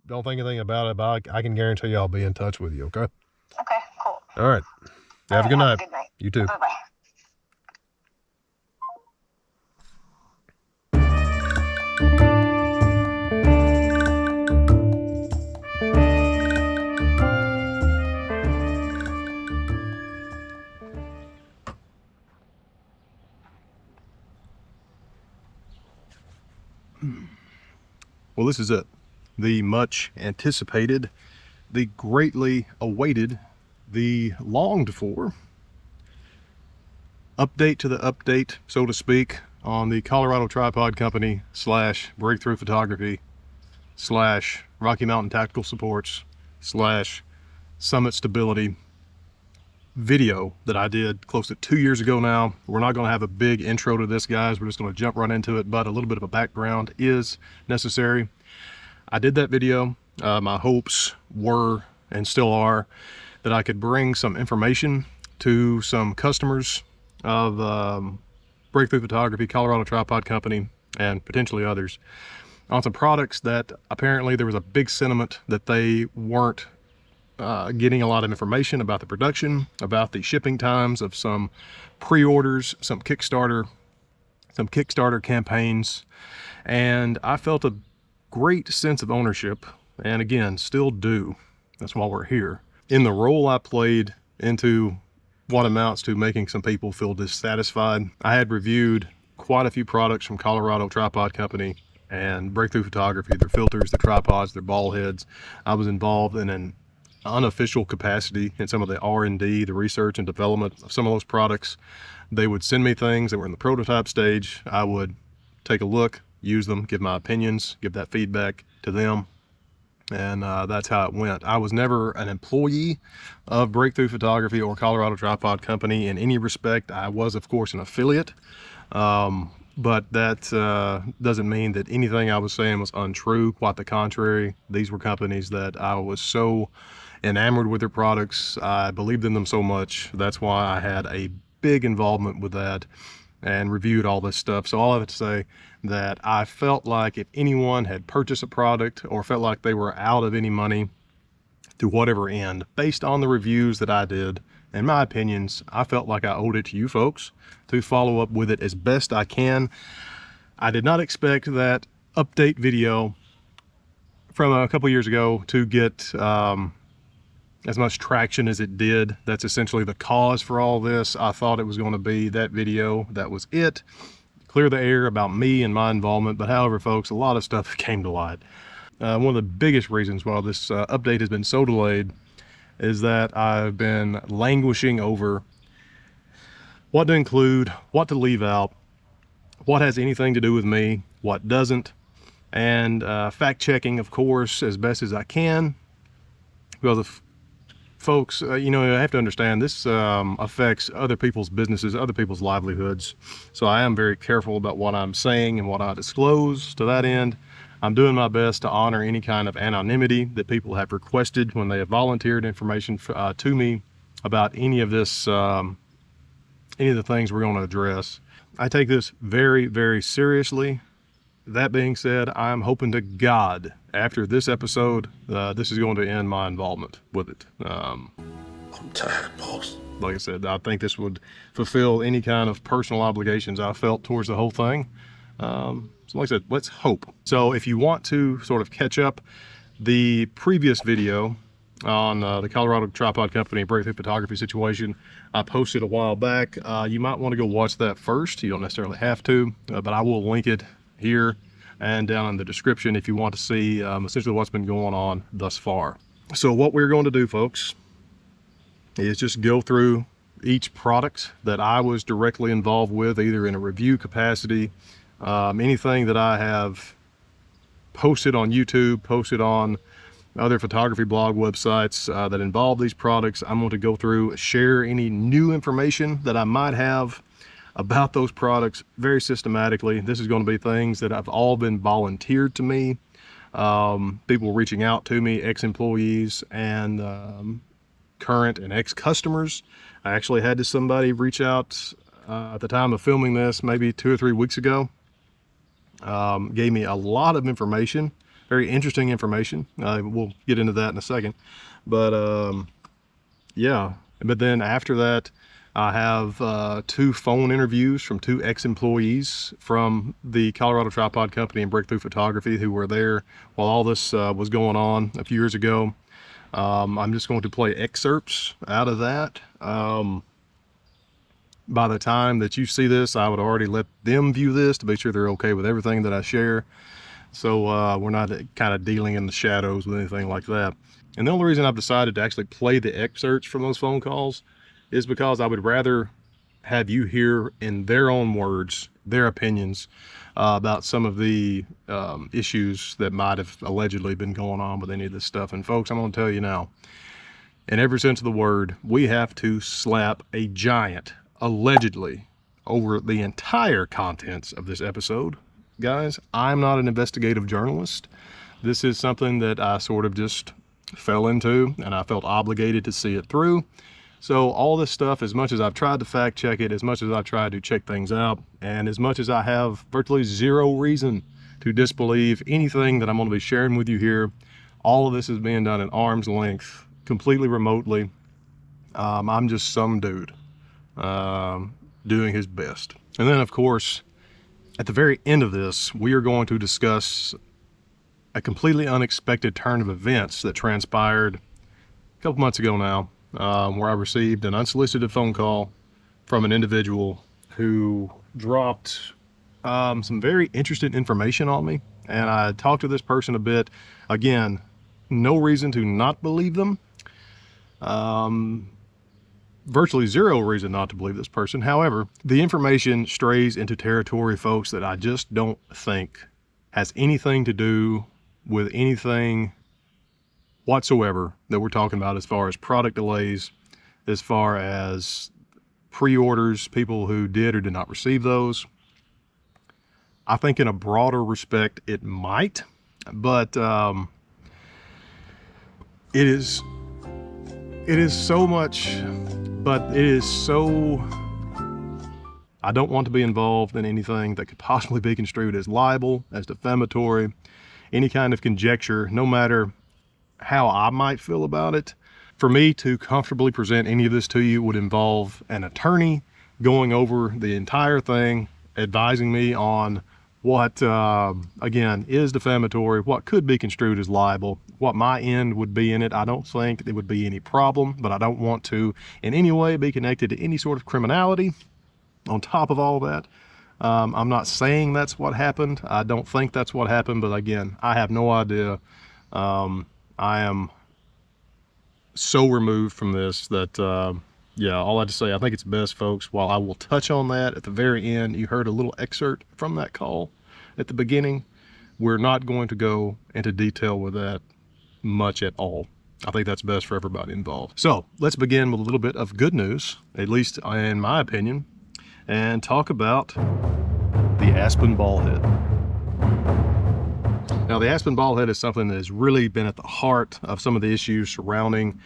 don't think anything about it, but I can guarantee you I'll be in touch with you, okay? Okay, cool. All right. Have a good night. Have a good night. You too. Bye-bye. Well, this is it. The much anticipated, the greatly awaited, the longed for update to the update, so to speak, on the Colorado Tripod Company / Breakthrough Photography / Rocky Mountain Tactical Supports / Summit Stability video that I did close to 2 years ago now. We're not going to have a big intro to this, guys. We're just going to jump right into it, but a little bit of a background is necessary. I did that video. My hopes were and still are that I could bring some information to some customers of Breakthrough Photography, Colorado Tripod Company, and potentially others on some products that apparently there was a big sentiment that they weren't getting a lot of information about the production, about the shipping times of some pre-orders, some Kickstarter campaigns, and I felt a great sense of ownership, and again, still do. That's why we're here. In the role I played into what amounts to making some people feel dissatisfied, I had reviewed quite a few products from Colorado Tripod Company and Breakthrough Photography, their filters, their tripods, their ball heads. I was involved in an unofficial capacity in some of the R&D, the research and development of some of those products. They would send me things that were in the prototype stage. I would take a look, use them, give my opinions, give that feedback to them, and that's how it went. I was never an employee of Breakthrough Photography or Colorado Tripod Company in any respect. I was, of course, an affiliate, but that doesn't mean that anything I was saying was untrue. Quite the contrary. These were companies that I was so enamored with their products. I believed in them so much. That's why I had a big involvement with that and reviewed all this stuff. So all I have to say that I felt like if anyone had purchased a product or felt like they were out of any money to whatever end, based on the reviews that I did and my opinions, I felt like I owed it to you folks to follow up with it as best I can. I did not expect that update video from a couple years ago to get as much traction as it did. That's essentially the cause for all this. I thought it was going to be that video, that was it, clear the air about me and my involvement. But however, folks, a lot of stuff came to light. One of the biggest reasons why this update has been so delayed is that I've been languishing over what to include, what to leave out, what has anything to do with me, what doesn't, and fact checking, of course, as best as I can, because if folks, you know, I have to understand this affects other people's businesses, other people's livelihoods. So I am very careful about what I'm saying and what I disclose. To that end, I'm doing my best to honor any kind of anonymity that people have requested when they have volunteered information to me about any of this, any of the things we're going to address. I take this very, very seriously. That being said, I'm hoping to God after this episode, this is going to end my involvement with it. I'm tired, boss. Like I said, I think this would fulfill any kind of personal obligations I felt towards the whole thing. So like I said, let's hope. So if you want to sort of catch up the previous video on the Colorado Tripod Company Breakthrough Photography situation, I posted a while back. You might want to go watch that first. You don't necessarily have to, but I will link it here and down in the description if you want to see essentially what's been going on thus far. So what we're going to do, folks, is just go through each product that I was directly involved with, either in a review capacity, anything that I have posted on YouTube, posted on other photography blog websites that involve these products. I'm going to go through, share any new information that I might have about those products very systematically. This is going to be things that have all been volunteered to me. People reaching out to me, ex-employees and current and ex-customers. I actually had somebody reach out at the time of filming this, maybe 2 or 3 weeks ago. Gave me a lot of information very interesting information. We'll get into that in a second. But yeah, but then after that, I have 2 phone interviews from 2 ex-employees from the Colorado Tripod Company and Breakthrough Photography who were there while all this was going on a few years ago. I'm just going to play excerpts out of that. By the time that you see this, I would already let them view this to make sure they're okay with everything that I share. So we're not kind of dealing in the shadows with anything like that. And the only reason I've decided to actually play the excerpts from those phone calls is because I would rather have you hear in their own words, their opinions about some of the issues that might have allegedly been going on with any of this stuff. And folks, I'm going to tell you now, in every sense of the word, we have to slap a giant, allegedly, over the entire contents of this episode. Guys, I'm not an investigative journalist. This is something that I sort of just fell into, and I felt obligated to see it through. So all this stuff, as much as I've tried to fact check it, as much as I've tried to check things out, and as much as I have virtually zero reason to disbelieve anything that I'm going to be sharing with you here, all of this is being done at arm's length, completely remotely. I'm just some dude doing his best. And then, of course, at the very end of this, we are going to discuss a completely unexpected turn of events that transpired a couple months ago now, where I received an unsolicited phone call from an individual who dropped some very interesting information on me. And I talked to this person a bit. Again, no reason to not believe them. Virtually zero reason not to believe this person. However, the information strays into territory, folks, that I just don't think has anything to do with anything whatsoever that we're talking about as far as product delays, as far as pre-orders, people who did or did not receive those. I think in a broader respect it might, but it is so much, but it is so, I don't want to be involved in anything that could possibly be construed as libel, as defamatory, any kind of conjecture, no matter how I might feel about it. For me to comfortably present any of this to you would involve an attorney going over the entire thing, advising me on what, again, is defamatory, what could be construed as libel, what my end would be in it. I don't think there would be any problem, but I don't want to in any way be connected to any sort of criminality. On top of all that, I'm not saying that's what happened. I don't think that's what happened, but again, I have no idea. I am so removed from this that, yeah, all I have to say, I think it's best, folks, while I will touch on that at the very end. You heard a little excerpt from that call at the beginning. We're not going to go into detail with that much at all. I think that's best for everybody involved. So let's begin with a little bit of good news, at least in my opinion, and talk about the Aspen Ballhead. Now, the Aspen Ballhead is something that has really been at the heart of some of the issues surrounding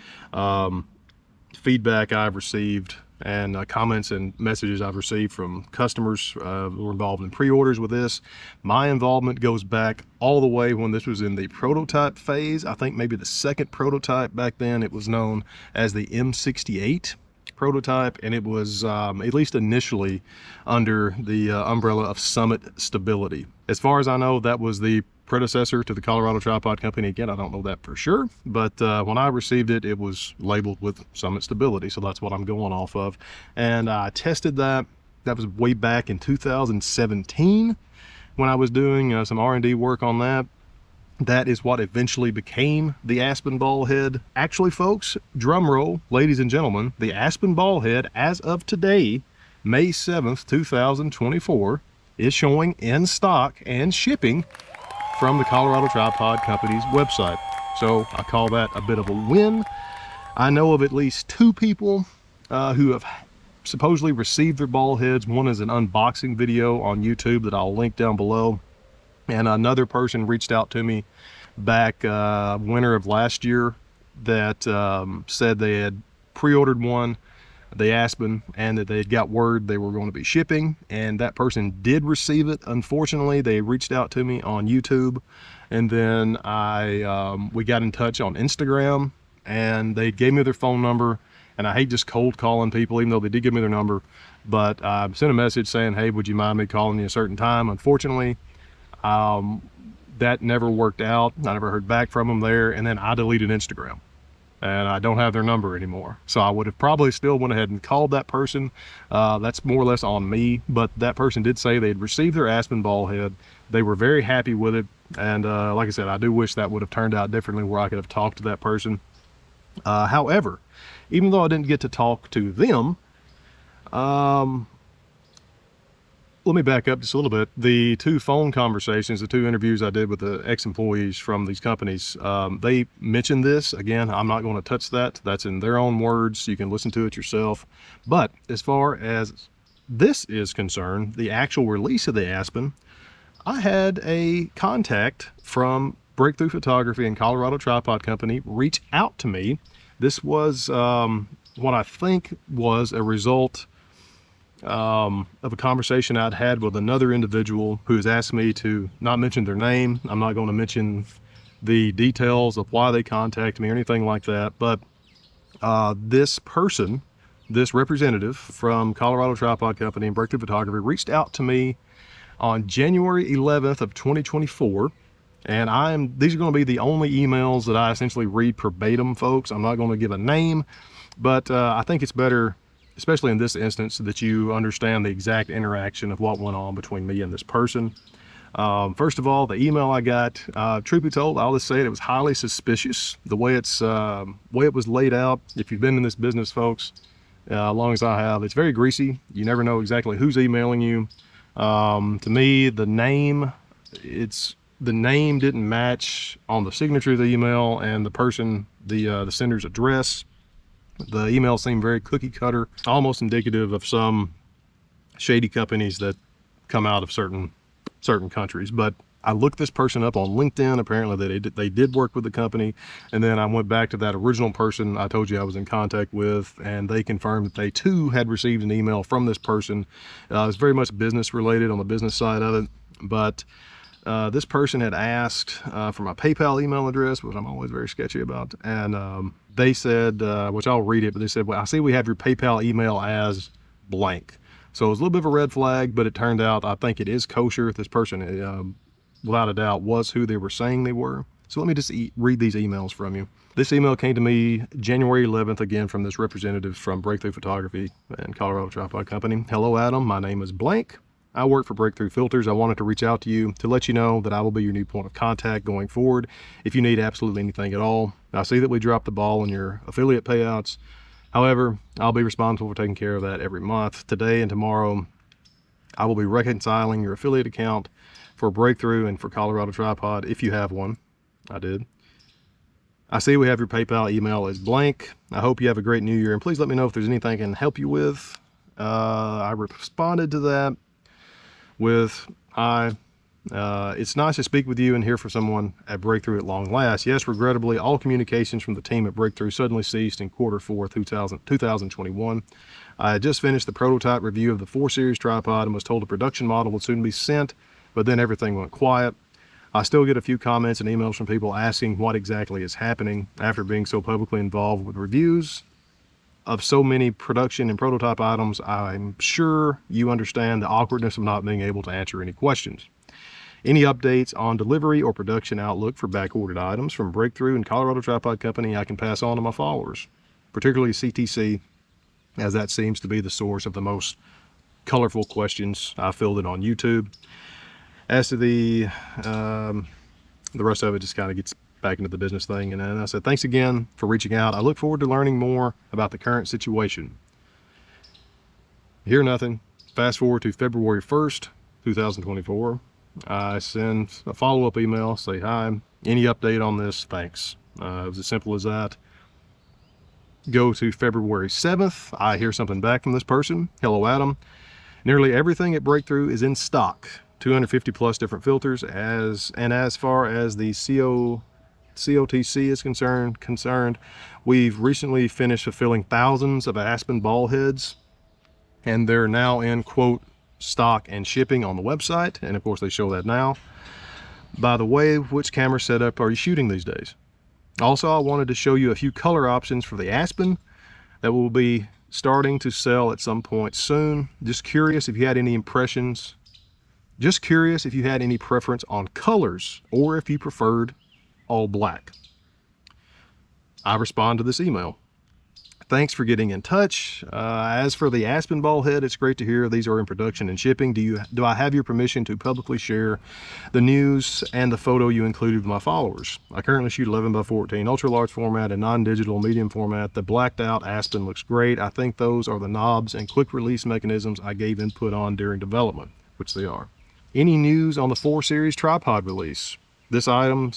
feedback I've received and comments and messages I've received from customers who were involved in pre-orders with this. My involvement goes back all the way when this was in the prototype phase. I think maybe the second prototype back then. It was known as the M68 prototype, and it was at least initially under the umbrella of Summit Stability. As far as I know, that was the predecessor to the Colorado Tripod Company. Again, I don't know that for sure, but when I received it, it was labeled with Summit Stability, so that's what I'm going off of. And I tested that. That was way back in 2017 when I was doing some R&D work on that. That is what eventually became the Aspen Ballhead. Actually, folks, drum roll, ladies and gentlemen, the Aspen Ballhead, as of today, May 7th, 2024, is showing in stock and shipping from the Colorado Tripod Company's website. So I call that a bit of a win. I know of at least 2 people who have supposedly received their ball heads. One is an unboxing video on YouTube that I'll link down below. And another person reached out to me back winter of last year that said they had pre-ordered one. the Aspen, and that they had got word they were going to be shipping, and that person did receive it. Unfortunately, they reached out to me on YouTube, and then we got in touch on Instagram, and they gave me their phone number. And I hate just cold calling people, even though they did give me their number, but I sent a message saying, hey, would you mind me calling you a certain time? Unfortunately, that never worked out. I never heard back from them there, and then I deleted Instagram, and I don't have their number anymore. So I would have probably still went ahead and called that person. That's more or less on me, but that person did say they'd received their Aspen Ballhead. They were very happy with it, and like I said, I do wish that would have turned out differently, where I could have talked to that person. However, even though I didn't get to talk to them, let me back up just a little bit. The two phone conversations, the two interviews I did with the ex-employees from these companies, they mentioned this. Again, I'm not going to touch that. That's in their own words. You can listen to it yourself. But as far as this is concerned, the actual release of the Aspen, I had a contact from Breakthrough Photography and Colorado Tripod Company reach out to me. This was what I think was a result of a conversation I'd had with another individual who's asked me to not mention their name. I'm not going to mention the details of why they contacted me or anything like that, but this person, this representative from Colorado Tripod Company and Breakthrough Photography, reached out to me on January 11th of 2024. And these are going to be the only emails that I essentially read verbatim, folks. I'm not going to give a name, but I think it's better, especially in this instance, that you understand the exact interaction of what went on between me and this person. First of all, the email I got, truth be told, I'll just say it was highly suspicious. The way it was laid out. If you've been in this business, folks, as long as I have, it's very greasy. You never know exactly who's emailing you. To me, the name didn't match on the signature of the email and the sender's address. The email seemed very cookie cutter, almost indicative of some shady companies that come out of certain countries. But I looked this person up on LinkedIn. Apparently they did work with the company. And then I went back to that original person I told you I was in contact with, and they confirmed that they too had received an email from this person. It was very much business related, on the business side of it. But this person had asked for my PayPal email address, which I'm always very sketchy about. And they said, which I'll read it, but they said, well, I see we have your PayPal email as blank. So it was a little bit of a red flag, but it turned out, I think it is kosher. This person, without a doubt, was who they were saying they were. So let me just read these emails from you. This email came to me January 11th, again, from this representative from Breakthrough Photography and Colorado Tripod Company. Hello, Adam. My name is blank. I work for Breakthrough Filters. I wanted to reach out to you to let you know that I will be your new point of contact going forward if you need absolutely anything at all. I see that we dropped the ball on your affiliate payouts. However, I'll be responsible for taking care of that every month. Today and tomorrow, I will be reconciling your affiliate account for Breakthrough and for Colorado Tripod, if you have one. I did. I see we have your PayPal email as blank. I hope you have a great new year, and please let me know if there's anything I can help you with. I responded to that with, it's nice to speak with you and hear from someone at Breakthrough at long last. Yes, regrettably, all communications from the team at Breakthrough suddenly ceased in Q4 2021. I had just finished the prototype review of the 4 Series tripod and was told a production model would soon be sent, but then everything went quiet. I still get a few comments and emails from people asking what exactly is happening after being so publicly involved with reviews of so many production and prototype items. I'm sure you understand the awkwardness of not being able to answer any questions. Any updates on delivery or production outlook for back-ordered items from Breakthrough and Colorado Tripod Company I can pass on to my followers, particularly CTC, as that seems to be the source of the most colorful questions. I filled it on YouTube. As to the rest of it just kind of gets back into the business thing. And then I said, thanks again for reaching out. I look forward to learning more about the current situation. Hear nothing. Fast forward to February 1st, 2024. I send a follow-up email, say, hi, any update on this? Thanks. It was as simple as that. Go to February 7th. I hear something back from this person. Hello, Adam. Nearly everything at Breakthrough is in stock. 250 plus different filters, as far as the COTC is concerned, we've recently finished fulfilling thousands of Aspen Ballheads, and they're now in quote stock and shipping on the website. And of course they show that now. By the way, which camera setup are you shooting these days? Also, I wanted to show you a few color options for the Aspen that will be starting to sell at some point soon. Just curious if you had any impressions. Just curious if you had any preference on colors or if you preferred all black. I respond to this email. Thanks for getting in touch. As for the Aspen Ballhead, it's great to hear these are in production and shipping. Do I have your permission to publicly share the news and the photo you included with my followers? I currently shoot 11x14 ultra large format and non-digital medium format. The blacked out Aspen looks great. I think those are the knobs and quick release mechanisms I gave input on during development, which they are. Any news on the 4 series tripod release? This item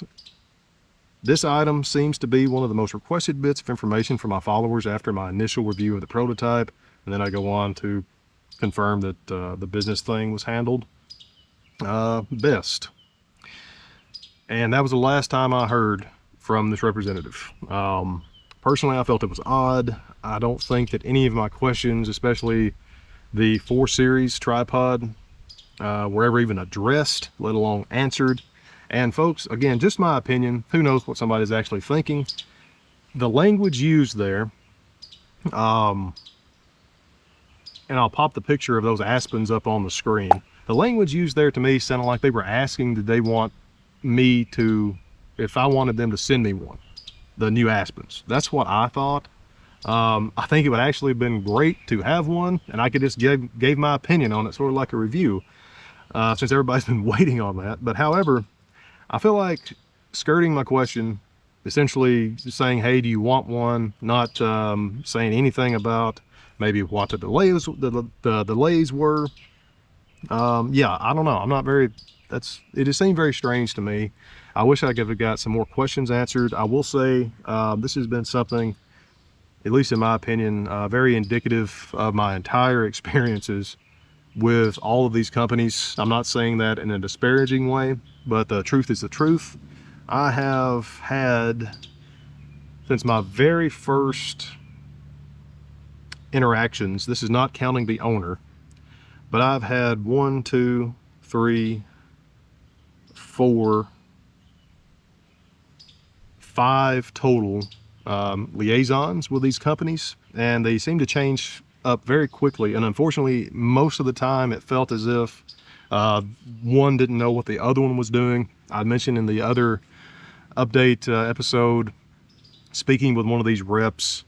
seems to be one of the most requested bits of information from my followers after my initial review of the prototype. And then I go on to confirm that the business thing was handled best. And that was the last time I heard from this representative. Personally, I felt it was odd. I don't think that any of my questions, especially the 4 series tripod, were ever even addressed, let alone answered. And folks, again, just my opinion, who knows what somebody's actually thinking. The language used there, and I'll pop the picture of those Aspens up on the screen. The language used there to me sounded like they were asking, did they want me to, if I wanted them to send me one, the new Aspens. That's what I thought. I think it would actually have been great to have one, and I could just gave my opinion on it, sort of like a review, since everybody's been waiting on that. But however, I feel like skirting my question, essentially saying, hey, do you want one? Not saying anything about maybe what the delays were. Yeah, I don't know. I'm not very, it just seemed very strange to me. I wish I could have got some more questions answered. I will say this has been something, at least in my opinion, very indicative of my entire experiences with all of these companies. I'm not saying that in a disparaging way, but the truth is the truth. I have had, since my very first interactions, this is not counting the owner, but I've had 1, 2, 3, 4, 5 total liaisons with these companies, and they seem to change up very quickly. And unfortunately, most of the time it felt as if one didn't know what the other one was doing. I mentioned in the other update episode, speaking with one of these reps,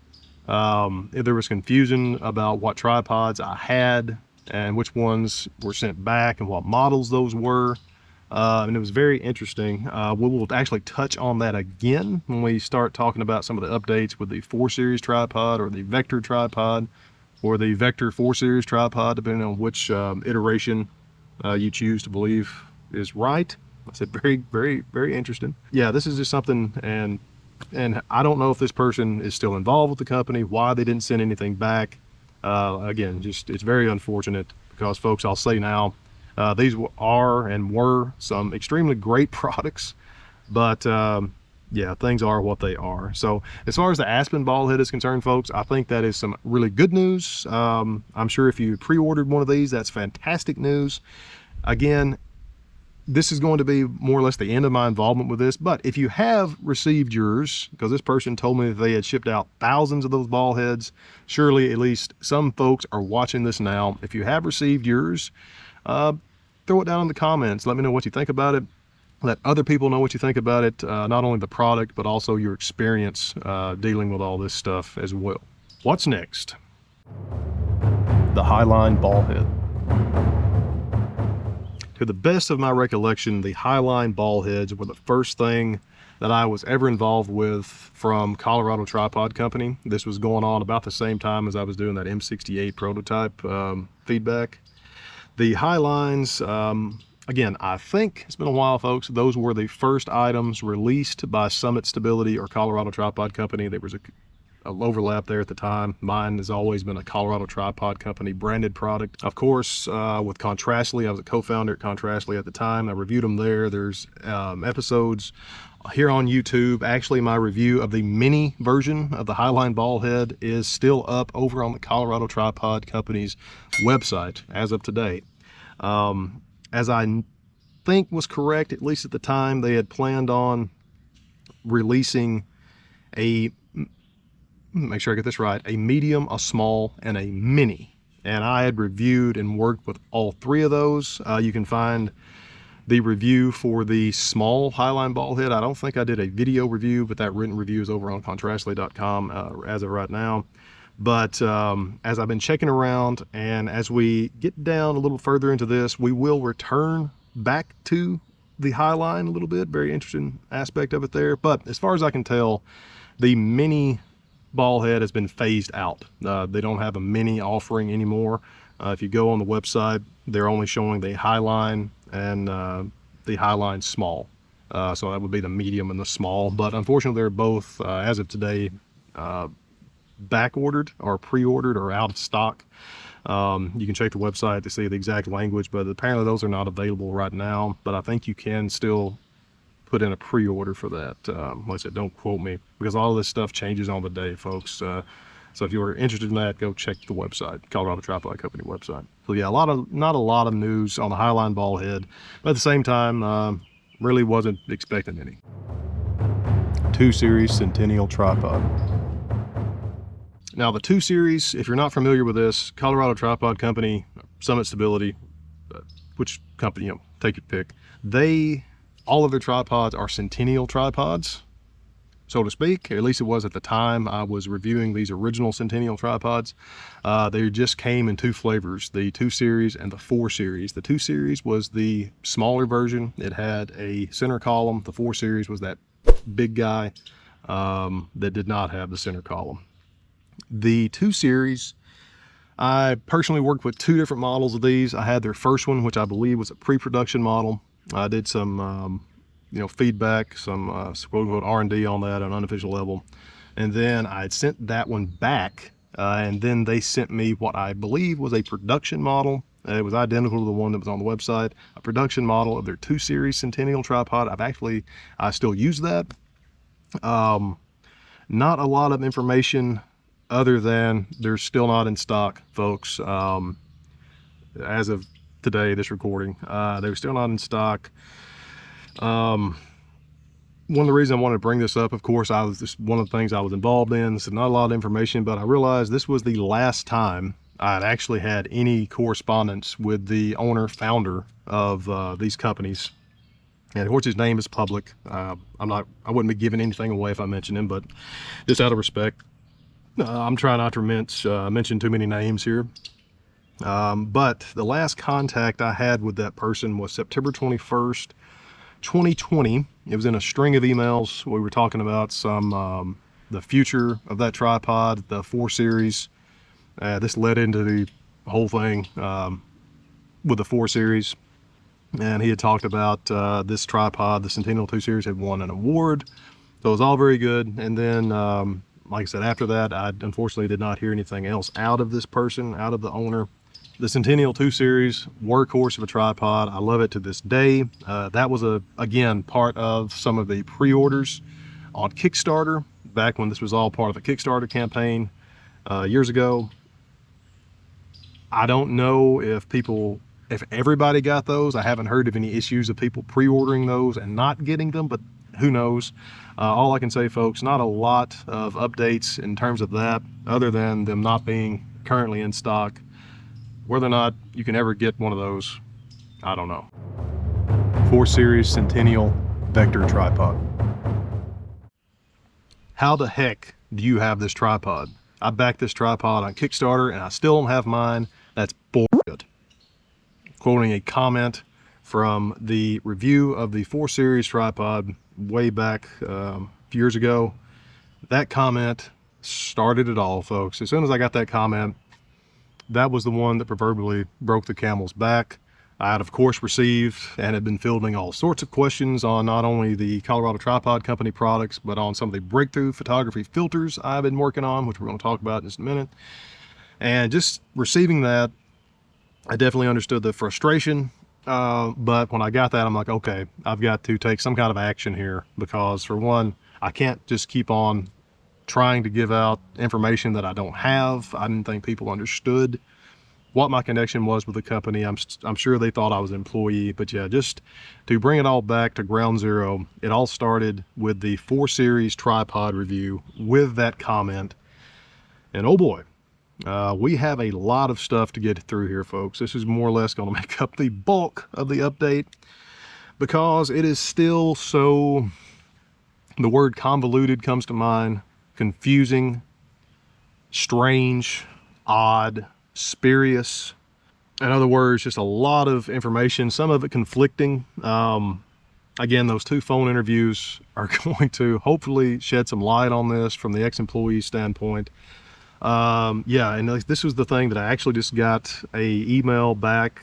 there was confusion about what tripods I had and which ones were sent back and what models those were. And it was very interesting. We will actually touch on that again when we start talking about some of the updates with the 4 series tripod or the Vector tripod or the Vector 4 series tripod, depending on which iteration you choose to believe is right. I said very, very, very interesting. Yeah, this is just something, and I don't know if this person is still involved with the company, why they didn't send anything back. Again, just it's very unfortunate because, folks, I'll say now, these are and were some extremely great products, but yeah, things are what they are. So as far as the Aspen Ballhead is concerned, folks, I think that is some really good news. I'm sure if you pre-ordered one of these, that's fantastic news. Again, this is going to be more or less the end of my involvement with this, but if you have received yours, because this person told me that they had shipped out thousands of those ball heads, surely at least some folks are watching this now. If you have received yours, throw it down in the comments. Let me know what you think about it. Let other people know what you think about it, not only the product, but also your experience dealing with all this stuff as well. What's next? The Highline Ballhead. To the best of my recollection, the Highline Ballheads were the first thing that I was ever involved with from Colorado Tripod Company. This was going on about the same time as I was doing that M68 prototype feedback. The Highlines, again, I think it's been a while, folks. Those were the first items released by Summit Stability or Colorado Tripod Company. There was a overlap there at the time. Mine has always been a Colorado Tripod Company branded product. Of course, with Contrastly, I was a co-founder at Contrastly at the time. I reviewed them there. There's episodes here on YouTube. Actually, my review of the mini version of the Highline Ballhead is still up over on the Colorado Tripod Company's website as of today. As I think was correct, at least at the time, they had planned on releasing a, make sure I get this right, a medium, a small, and a mini. And I had reviewed and worked with all three of those. You can find the review for the small Highline Ballhead. I don't think I did a video review, but that written review is over on contrastly.com as of right now. But as I've been checking around, and as we get down a little further into this, we will return back to the Highline a little bit. Very interesting aspect of it there. But as far as I can tell, the mini Ballhead has been phased out. They don't have a mini offering anymore. If you go on the website, they're only showing the Highline and the Highline small. So that would be the medium and the small. But unfortunately, they're both, as of today, back ordered or pre-ordered or out of stock. You can check the website to see the exact language, but apparently those are not available right now. But I think you can still put in a pre-order for that. Like I said, don't quote me, because all of this stuff changes on the day, folks. So if you are interested in that, go check the website, Colorado Tripod Company website. So yeah, not a lot of news on the Highline Ballhead, but at the same time, really wasn't expecting any. 2 Series Centennial Tripod. Now the 2 Series, if you're not familiar with this, Colorado Tripod Company, Summit Stability, which company, you know, take your pick. All of their tripods are Centennial tripods, so to speak. At least it was at the time I was reviewing these original Centennial tripods. They just came in 2 flavors, the 2 Series and the 4 Series. The 2 Series was the smaller version. It had a center column. The 4 Series was that big guy that did not have the center column. The 2 Series, I personally worked with 2 different models of these. I had their first one, which I believe was a pre-production model. I did some, feedback, some quote-unquote R&D on that on an unofficial level. And then I had sent that one back, and then they sent me what I believe was a production model. It was identical to the one that was on the website, a production model of their 2 Series Centennial tripod. I still use that. Not a lot of information other than they're still not in stock, folks. As of today, this recording, they're still not in stock. One of the reasons I wanted to bring this up, of course, one of the things I was involved in. This is not a lot of information, but I realized this was the last time I'd actually had any correspondence with the founder of these companies. And of course, his name is public. I wouldn't be giving anything away if I mentioned him, but just out of respect, I'm trying not to mention too many names here. But the last contact I had with that person was September 21st, 2020. It was in a string of emails. We were talking about the future of that tripod, the 4 Series. This led into the whole thing with the 4 Series. And he had talked about this tripod, the Centennial 2 Series, had won an award. So it was all very good. And then, like I said, after that, I unfortunately did not hear anything else out of this person, out of the owner. The Centennial 2 Series, workhorse of a tripod. I love it to this day. That was, again, part of some of the pre-orders on Kickstarter, back when this was all part of the Kickstarter campaign years ago. I don't know if everybody got those. I haven't heard of any issues of people pre-ordering those and not getting them, but who knows? All I can say, folks, not a lot of updates in terms of that, other than them not being currently in stock. Whether or not you can ever get one of those, I don't know. 4 Series Centennial Vector Tripod. How the heck do you have this tripod? I backed this tripod on Kickstarter and I still don't have mine. That's bullshit. Quoting a comment from the review of the 4 Series tripod way back years ago. That comment started it all, folks. As soon as I got that comment, that was the one that proverbially broke the camel's back. I had, of course, received and had been fielding all sorts of questions on not only the Colorado Tripod Company products, but on some of the breakthrough photography filters I've been working on, which we're going to talk about in just a minute. And just receiving that, I definitely understood the frustration But when I got that, I'm like, okay, I've got to take some kind of action here, because for one, I can't just keep on trying to give out information that I don't have. I didn't think people understood what my connection was with the company. I'm sure they thought I was an employee, but yeah, just to bring it all back to ground zero, it all started with the 4 Series tripod review with that comment. And oh boy, we have a lot of stuff to get through here, folks. This is more or less going to make up the bulk of the update, because it is still so, the word convoluted comes to mind, confusing, strange, odd, spurious. In other words, just a lot of information, some of it conflicting. Again, those 2 phone interviews are going to hopefully shed some light on this from the ex-employee standpoint. Yeah, and this was the thing that I actually just got a email back.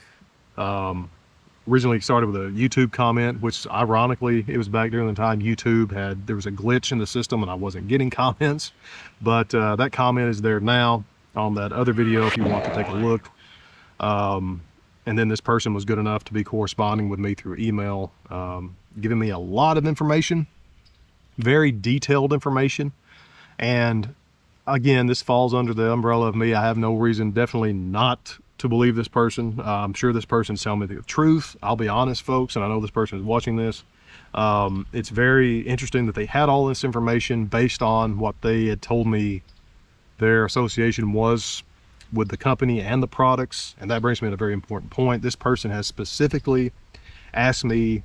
Originally started with a YouTube comment, which ironically, it was back during the time YouTube there was a glitch in the system and I wasn't getting comments. But that comment is there now on that other video if you want to take a look. And then this person was good enough to be corresponding with me through email, giving me a lot of information, very detailed information. And again, this falls under the umbrella of me. I have no reason definitely not to believe this person. I'm sure this person's telling me the truth. I'll be honest, folks, and I know this person is watching this. It's very interesting that they had all this information based on what they had told me their association was with the company and the products. And that brings me to a very important point. This person has specifically asked me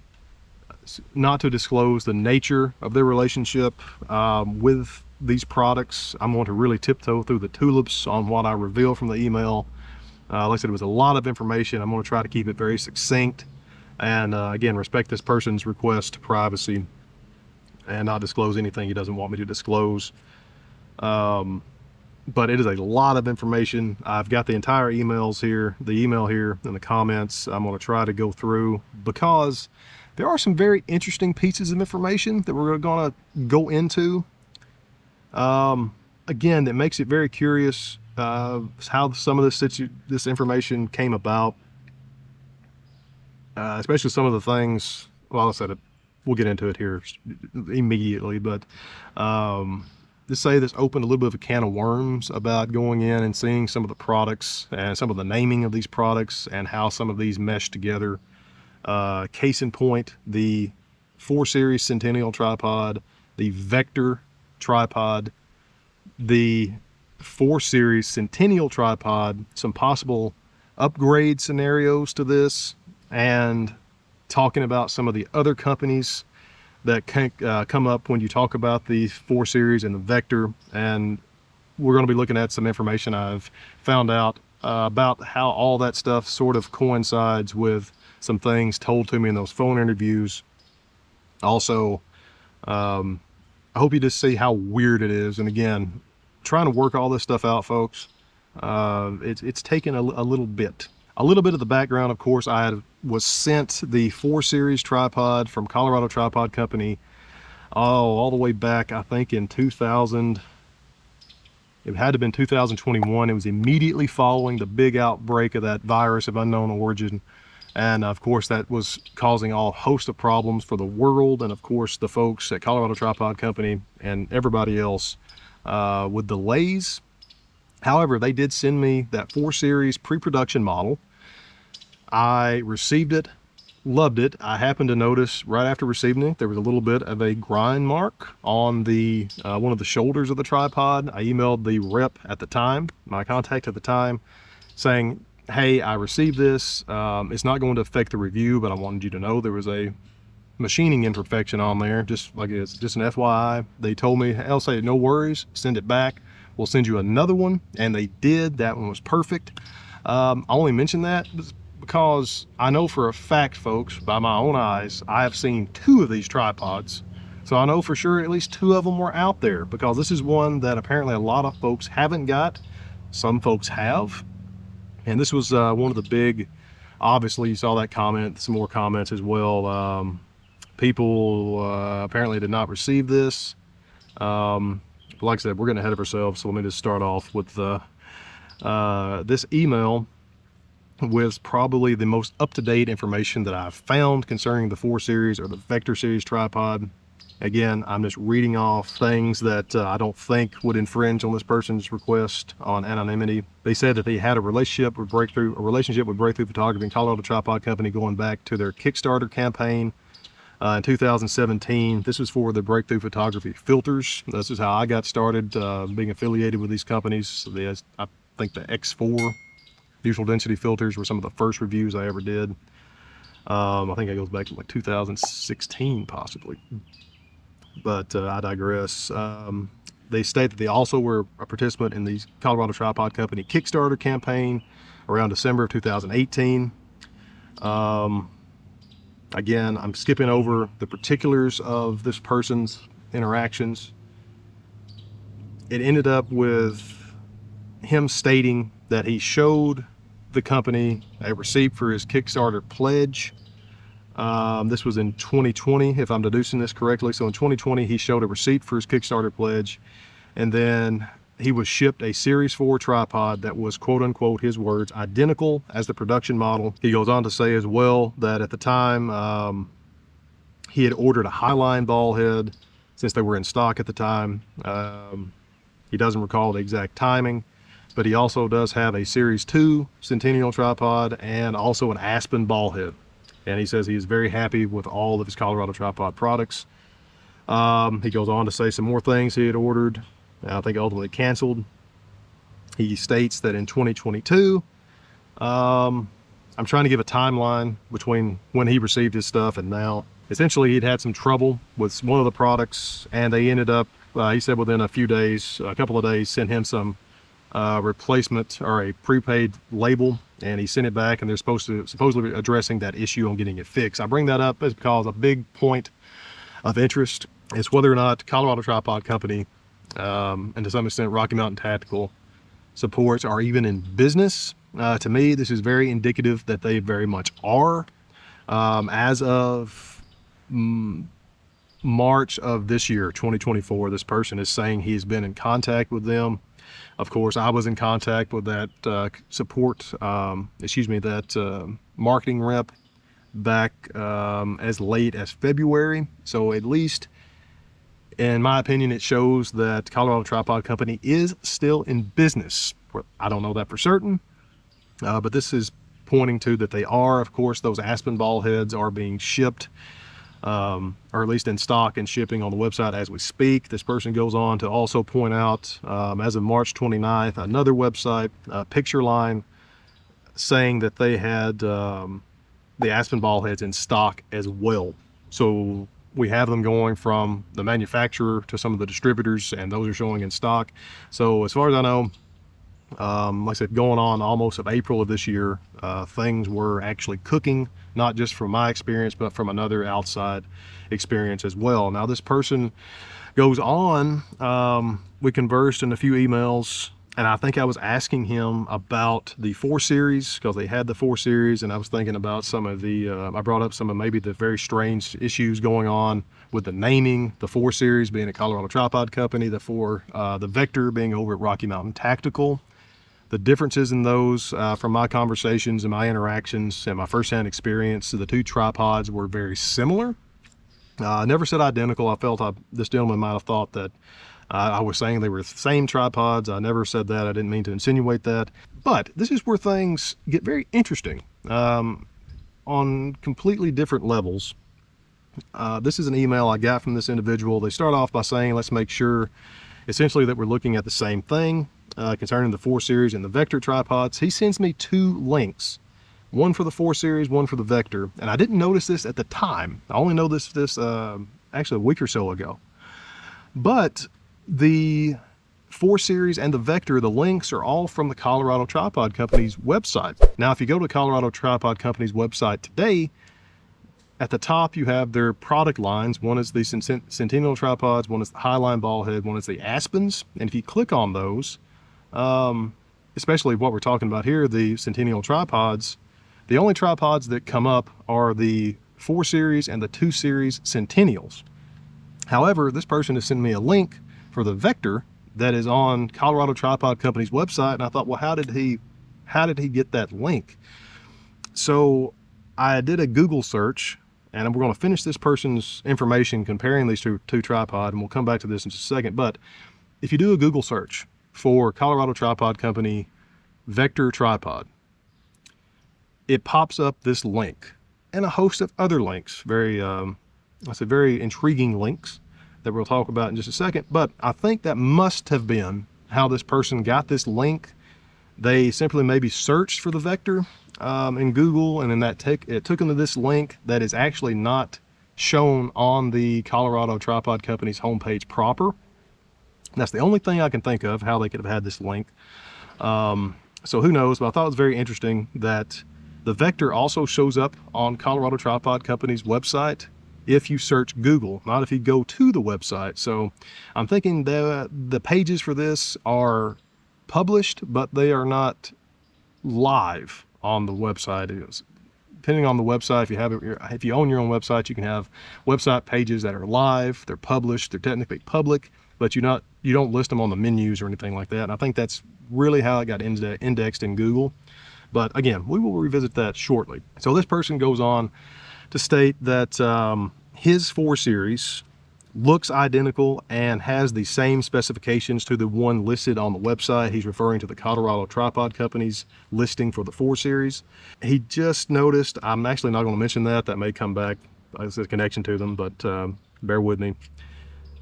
not to disclose the nature of their relationship with these products. I'm going to really tiptoe through the tulips on what I reveal from the email. Like I said, it was a lot of information. I'm going to try to keep it very succinct and again, respect this person's request to privacy and not disclose anything he doesn't want me to disclose. But it is a lot of information. I've got the entire email here in the comments. I'm going to try to go through, because there are some very interesting pieces of information that we're going to go into. Again, that makes it very curious how some of this information came about, especially some of the things. Well, I said it, we'll get into it here immediately, but to say this opened a little bit of a can of worms about going in and seeing some of the products and some of the naming of these products and how some of these mesh together. Case in point, the 4 Series Centennial Tripod, the Vector Tripod, the 4 Series Centennial Tripod, some possible upgrade scenarios to this, and talking about some of the other companies that can come up when you talk about the 4 Series and the Vector. And we're going to be looking at some information I've found out about how all that stuff sort of coincides with some things told to me in those phone interviews. Also, I hope you just see how weird it is. And again, trying to work all this stuff out, folks, it's taken a little bit. A little bit of the background, of course, I was sent the 4 Series tripod from Colorado Tripod Company, all the way back, I think in 2000. It had to have been 2021. It was immediately following the big outbreak of that virus of unknown origin. And of course, that was causing all host of problems for the world. And of course, the folks at Colorado Tripod Company and everybody else with delays. However, they did send me that 4 Series pre-production model. I received it, loved it. I happened to notice right after receiving it, there was a little bit of a grind mark on the one of the shoulders of the tripod. I emailed the rep at the time, my contact at the time, saying, hey, I received this. It's not going to affect the review, but I wanted you to know there was a machining imperfection on there, just like it's just an FYI. They told me, I'll say, no worries, send it back. We'll send you another one. And they did. That one was perfect. I only mention that because I know for a fact, folks, by my own eyes, I have seen 2 of these tripods. So I know for sure at least 2 of them were out there, because this is one that apparently a lot of folks haven't got. Some folks have. And this was one of the big, obviously you saw that comment, some more comments as well. People apparently did not receive this. Like I said, we're getting ahead of ourselves, so let me just start off with this email. with probably the most up-to-date information that I've found concerning the 4 Series or the Vector Series tripod. Again, I'm just reading off things that I don't think would infringe on this person's request on anonymity. They said that they had a relationship with Breakthrough Photography and Colorado Tripod Company going back to their Kickstarter campaign in 2017. This was for the Breakthrough Photography filters. This is how I got started being affiliated with these companies. I think the X4 neutral density filters were some of the first reviews I ever did. I think it goes back to like 2016 possibly. But I digress. They state that they also were a participant in the Colorado Tripod Company Kickstarter campaign around December of 2018. Again, I'm skipping over the particulars of this person's interactions. It ended up with him stating that he showed the company a receipt for his Kickstarter pledge. This was in 2020, if I'm deducing this correctly. So in 2020, he showed a receipt for his Kickstarter pledge, and then he was shipped a Series 4 tripod that was, quote unquote, his words, identical as the production model. He goes on to say as well that at the time, he had ordered a Highline Ballhead since they were in stock at the time. He doesn't recall the exact timing, but he also does have a Series 2 Centennial Tripod and also an Aspen Ballhead. And he says he is very happy with all of his Colorado Tripod products. He goes on to say some more things he had ordered, I think ultimately canceled. He states that in 2022, I'm trying to give a timeline between when he received his stuff and now. Essentially, he'd had some trouble with one of the products, and they ended up, he said within a couple of days, sent him some replacement or a prepaid label, and he sent it back, and they're supposedly addressing that issue on getting it fixed. I bring that up because a big point of interest is whether or not Colorado Tripod Company and to some extent Rocky Mountain Tactical supports are even in business. To me, this is very indicative that they very much are. As of March of this year, 2024, this person is saying he's been in contact with them. Of course, I was in contact with that marketing rep back as late as February. So at least, in my opinion, it shows that Colorado Tripod Company is still in business. I don't know that for certain, but this is pointing to that they are. Of course, those Aspen Ballheads are being shipped, or at least in stock and shipping on the website as we speak. This person goes on to also point out, as of March 29th, another website, Picture Line, saying that they had the Aspen Ballheads in stock as well. So we have them going from the manufacturer to some of the distributors, and those are showing in stock. So as far as I know, like I said, going on almost of April of this year, things were actually cooking, not just from my experience, but from another outside experience as well. Now, this person goes on, we conversed in a few emails, and I think I was asking him about the 4 Series, because they had the 4 Series, and I was thinking about some of the, I brought up some of maybe the very strange issues going on with the naming, the 4 Series being a Colorado Tripod Company, the Vector being over at Rocky Mountain Tactical. The differences in those, from my conversations and my interactions and my firsthand experience, the two tripods were very similar. I never said identical. I felt this gentleman might have thought that I was saying they were the same tripods. I never said that. I didn't mean to insinuate that. But this is where things get very interesting on completely different levels. This is an email I got from this individual. They start off by saying, let's make sure essentially that we're looking at the same thing concerning the 4 Series and the Vector tripods. He sends me 2 links, one for the 4 Series, one for the Vector. And I didn't notice this at the time. I only know this actually a week or so ago. But the 4 Series and the Vector, the links are all from the Colorado Tripod Company's website. Now, if you go to Colorado Tripod Company's website today, at the top you have their product lines. One is the Centennial Tripods, one is the Highline Ballhead, one is the Aspens. And if you click on those, especially what we're talking about here, the Centennial Tripods, the only tripods that come up are the 4 Series and the 2 Series Centennials. However, this person has sent me a link for the Vector that is on Colorado Tripod Company's website, and I thought, well, how did he get that link? So I did a Google search, and we're going to finish this person's information comparing these two tripod, and we'll come back to this in just a second. But if you do a Google search for Colorado Tripod Company Vector Tripod, it pops up this link and a host of other links, very intriguing links that we'll talk about in just a second. But I think that must have been how this person got this link. They simply maybe searched for the Vector in Google, and then it took them to this link that is actually not shown on the Colorado Tripod Company's homepage proper. That's the only thing I can think of how they could have had this link. So who knows, but I thought it was very interesting that the Vector also shows up on Colorado Tripod Company's website if you search Google, not if you go to the website. So I'm thinking the pages for this are published, but they are not live on the website. Depending on the website, if you own your own website, you can have website pages that are live, they're published, they're technically public, but you don't list them on the menus or anything like that. And I think that's really how it got indexed in Google. But again, we will revisit that shortly. So this person goes on to state that his 4 Series looks identical and has the same specifications to the one listed on the website. He's referring to the Colorado Tripod Company's listing for the 4 Series. He just noticed, I'm actually not going to mention that may come back as a connection to them, but bear with me.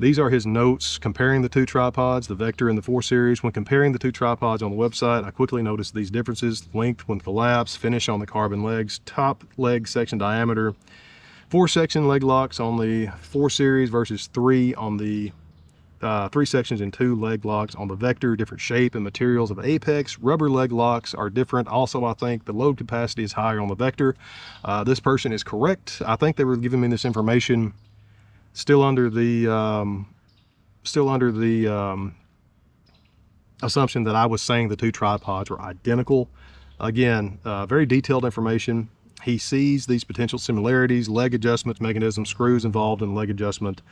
These are his notes comparing the 2 tripods, the Vector and the 4 Series. When comparing the 2 tripods on the website, I quickly noticed these differences: length when collapsed, finish on the carbon legs, top leg section diameter, 4 section leg locks on the 4 Series versus 3 on the 3 sections and 2 leg locks on the Vector. Different shape and materials of apex. Rubber leg locks are different. Also, I think the load capacity is higher on the Vector. This person is correct. I think they were giving me this information still under the assumption that I was saying the 2 tripods were identical. Again, very detailed information. He sees these potential similarities: leg adjustment mechanism, screws involved in leg adjustment,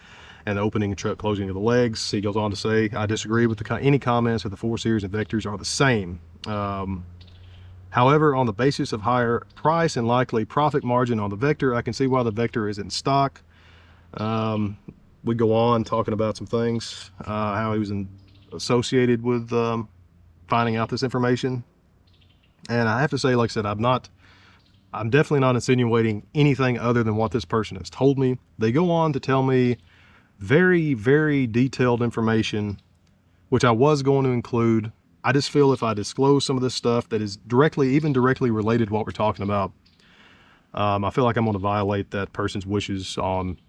and opening and closing of the legs. He goes on to say, I disagree with any comments that the 4 Series and Vectors are the same. However, on the basis of higher price and likely profit margin on the Vector, I can see why the Vector is in stock. We go on talking about some things, how he was associated with finding out this information. And I have to say, like I said, I'm definitely not insinuating anything other than what this person has told me. They go on to tell me very, very detailed information, which I was going to include. I just feel if I disclose some of this stuff that is even directly related to what we're talking about, I feel like I'm going to violate that person's wishes on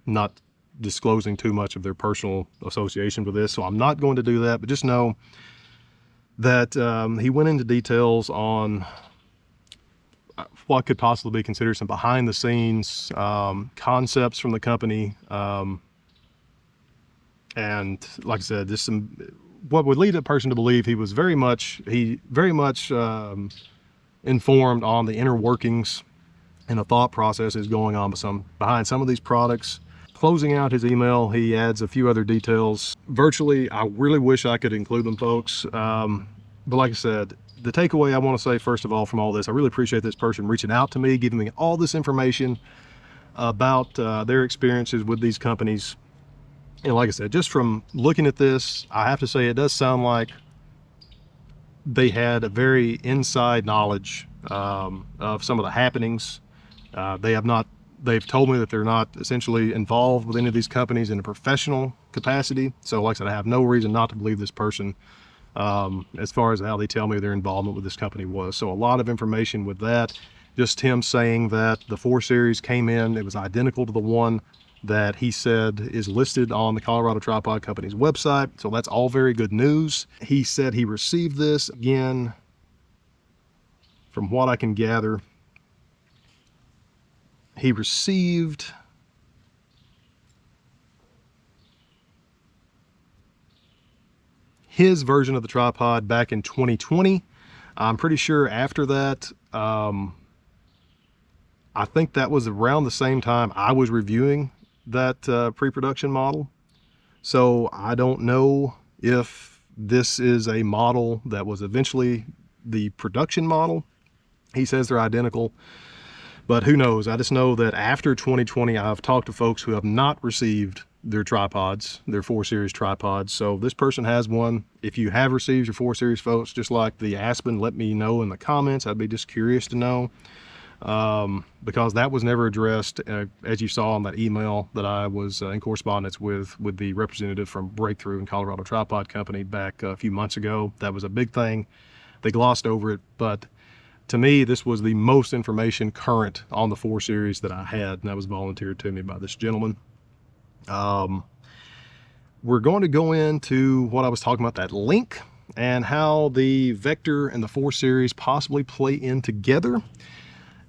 not disclosing too much of their personal association with this. So I'm not going to do that, but just know that he went into details on what could possibly be considered some behind the scenes concepts from the company. And like I said, just what would lead a person to believe he was very much informed on the inner workings and the thought processes going on behind some of these products. Closing out his email, he adds a few other details. Virtually, I really wish I could include them, folks. But like I said, the takeaway I want to say, first of all, from all this, I really appreciate this person reaching out to me, giving me all this information about their experiences with these companies. And like I said, just from looking at this, I have to say it does sound like they had a very inside knowledge of some of the happenings. They've told me that they're not essentially involved with any of these companies in a professional capacity. So like I said, I have no reason not to believe this person as far as how they tell me their involvement with this company was. So a lot of information with that. Just him saying that the 4 Series came in, it was identical to the one that he said is listed on the Colorado Tripod Company's website. So that's all very good news. He said he received this, again, from what I can gather, he received his version of the tripod back in 2020. I'm pretty sure after that, I think that was around the same time I was reviewing that pre-production model. So I don't know if this is a model that was eventually the production model. He says they're identical, but who knows? I just know that after 2020, I've talked to folks who have not received their tripods, their 4 Series tripods. So this person has one. If you have received your 4 Series, folks, just like the Aspen, let me know in the comments. I'd be just curious to know, because that was never addressed, as you saw in that email that I was in correspondence with the representative from Breakthrough and Colorado Tripod Company back a few months ago. That was a big thing. They glossed over it, but to me, this was the most information current on the 4 Series that I had, and that was volunteered to me by this gentleman. We're going to go into what I was talking about, that link, and how the Vector and the 4 Series possibly play in together.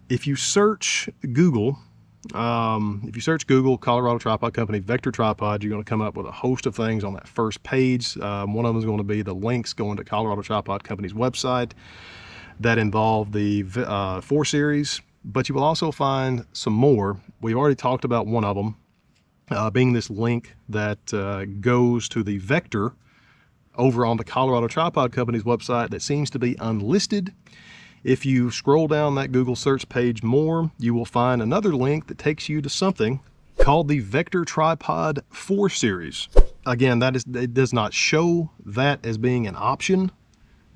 If you search Google, Colorado Tripod Company Vector Tripod, you're going to come up with a host of things on that first page. One of them is going to be the links going to Colorado Tripod Company's website that involve the 4 Series, but you will also find some more. We've already talked about one of them, being this link that goes to the Vector over on the Colorado Tripod Company's website that seems to be unlisted. If you scroll down that Google search page more, you will find another link that takes you to something called the Vector Tripod 4 Series. Again, it does not show that as being an option.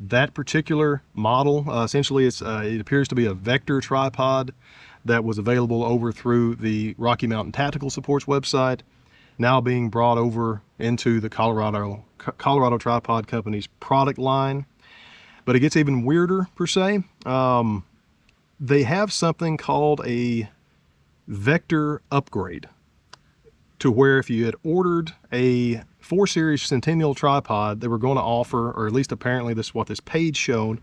That particular model, essentially it appears to be a Vector tripod that was available over through the Rocky Mountain Tactical Supports website, now being brought over into the Colorado Tripod Company's product line. But it gets even weirder, per se. They have something called a Vector upgrade, to where if you had ordered a 4 Series Centennial tripod, they were going to offer, or at least apparently this is what this page showed,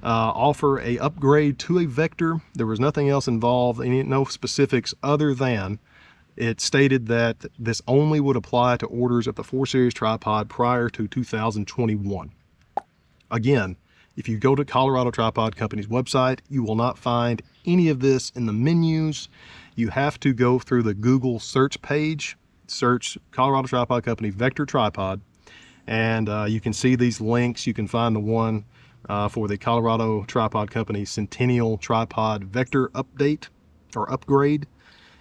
offer a upgrade to a Vector. There was nothing else involved, no specifics other than it stated that this only would apply to orders of the 4 Series tripod prior to 2021. Again, if you go to Colorado Tripod Company's website, you will not find any of this in the menus. You have to go through the Google search page, search Colorado Tripod Company Vector Tripod, and you can see these links. You can find the one for the Colorado Tripod Company Centennial Tripod Vector update or upgrade,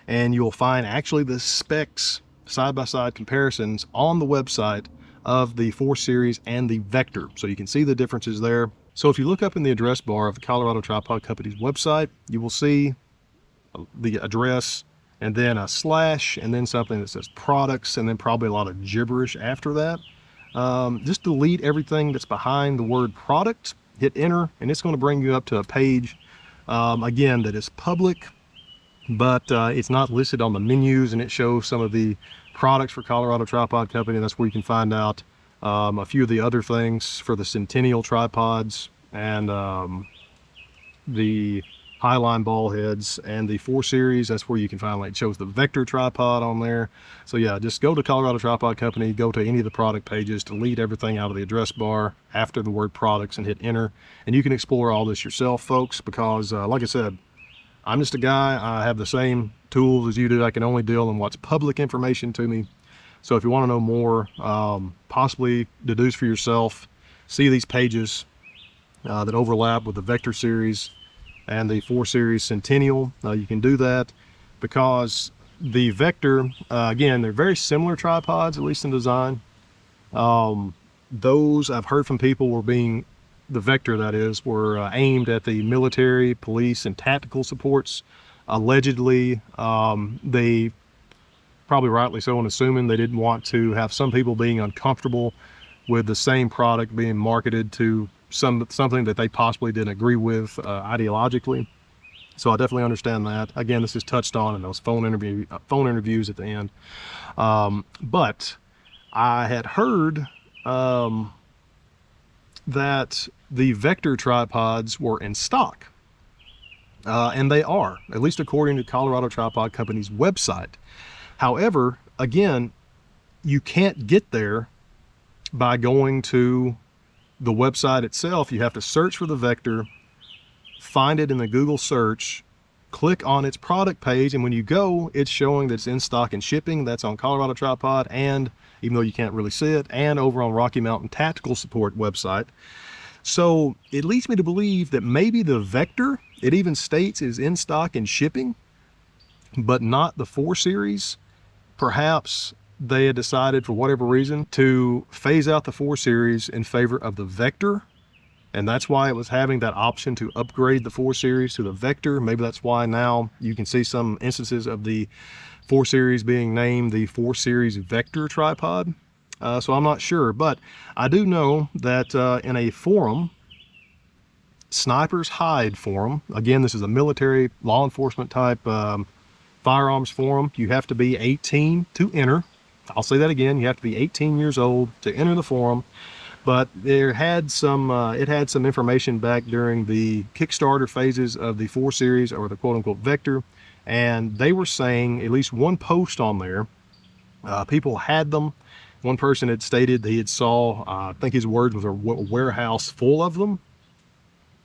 and you'll find actually the specs, side-by-side comparisons on the website of the 4 Series and the Vector, so you can see the differences there. So if you look up in the address bar of the Colorado Tripod Company's website, you will see the address and then a slash and then something that says products and then probably a lot of gibberish after that. Just delete everything that's behind the word product, hit enter, and it's going to bring you up to a page, again, that is public, but it's not listed on the menus, and it shows some of the products for Colorado Tripod Company. That's where you can find out a few of the other things for the Centennial tripods and the Highline Ballheads and the 4 Series. That's where you can find, like, it shows the Vector tripod on there. So yeah, just go to Colorado Tripod Company, go to any of the product pages, delete everything out of the address bar after the word products and hit enter. And you can explore all this yourself, folks, because like I said, I'm just a guy. I have the same tools as you do. I can only deal in what's public information to me. So if you want to know more, possibly deduce for yourself, see these pages that overlap with the Vector series and the 4 Series Centennial, you can do that, because the Vector, again, they're very similar tripods, at least in design. Those I've heard from people the Vector, that is, were aimed at the military, police, and tactical supports. Allegedly, they, probably rightly so in assuming, they didn't want to have some people being uncomfortable with the same product being marketed to something that they possibly didn't agree with ideologically. So I definitely understand that. Again, this is touched on in those phone interviews at the end. But I had heard that the Vector tripods were in stock, and they are, at least according to Colorado Tripod Company's website. However, again, you can't get there by going to the website itself. You have to search for the Vector, find it in the Google search, click on its product page, and when you go, it's showing that it's in stock and shipping. That's on Colorado Tripod, and even though you can't really see it, and over on Rocky Mountain Tactical Support website. So it leads me to believe that maybe the Vector It even states it is in stock and shipping, but not the 4 series. Perhaps they had decided for whatever reason to phase out the 4 series in favor of the Vector. And that's why it was having that option to upgrade the 4 series to the Vector. Maybe that's why now you can see some instances of the 4 series being named the 4 series Vector tripod. So I'm not sure, but I do know that in a forum, Sniper's Hide forum, again, this is a military law enforcement type firearms forum, you have to be 18 to enter. I'll say that again, you have to be 18 years old to enter the forum. But there had some, it had some information back during the Kickstarter phases of the 4 series, or the quote-unquote Vector, and they were saying, at least one post on there, people had them. One person had stated that he had saw, I think his words was a warehouse full of them,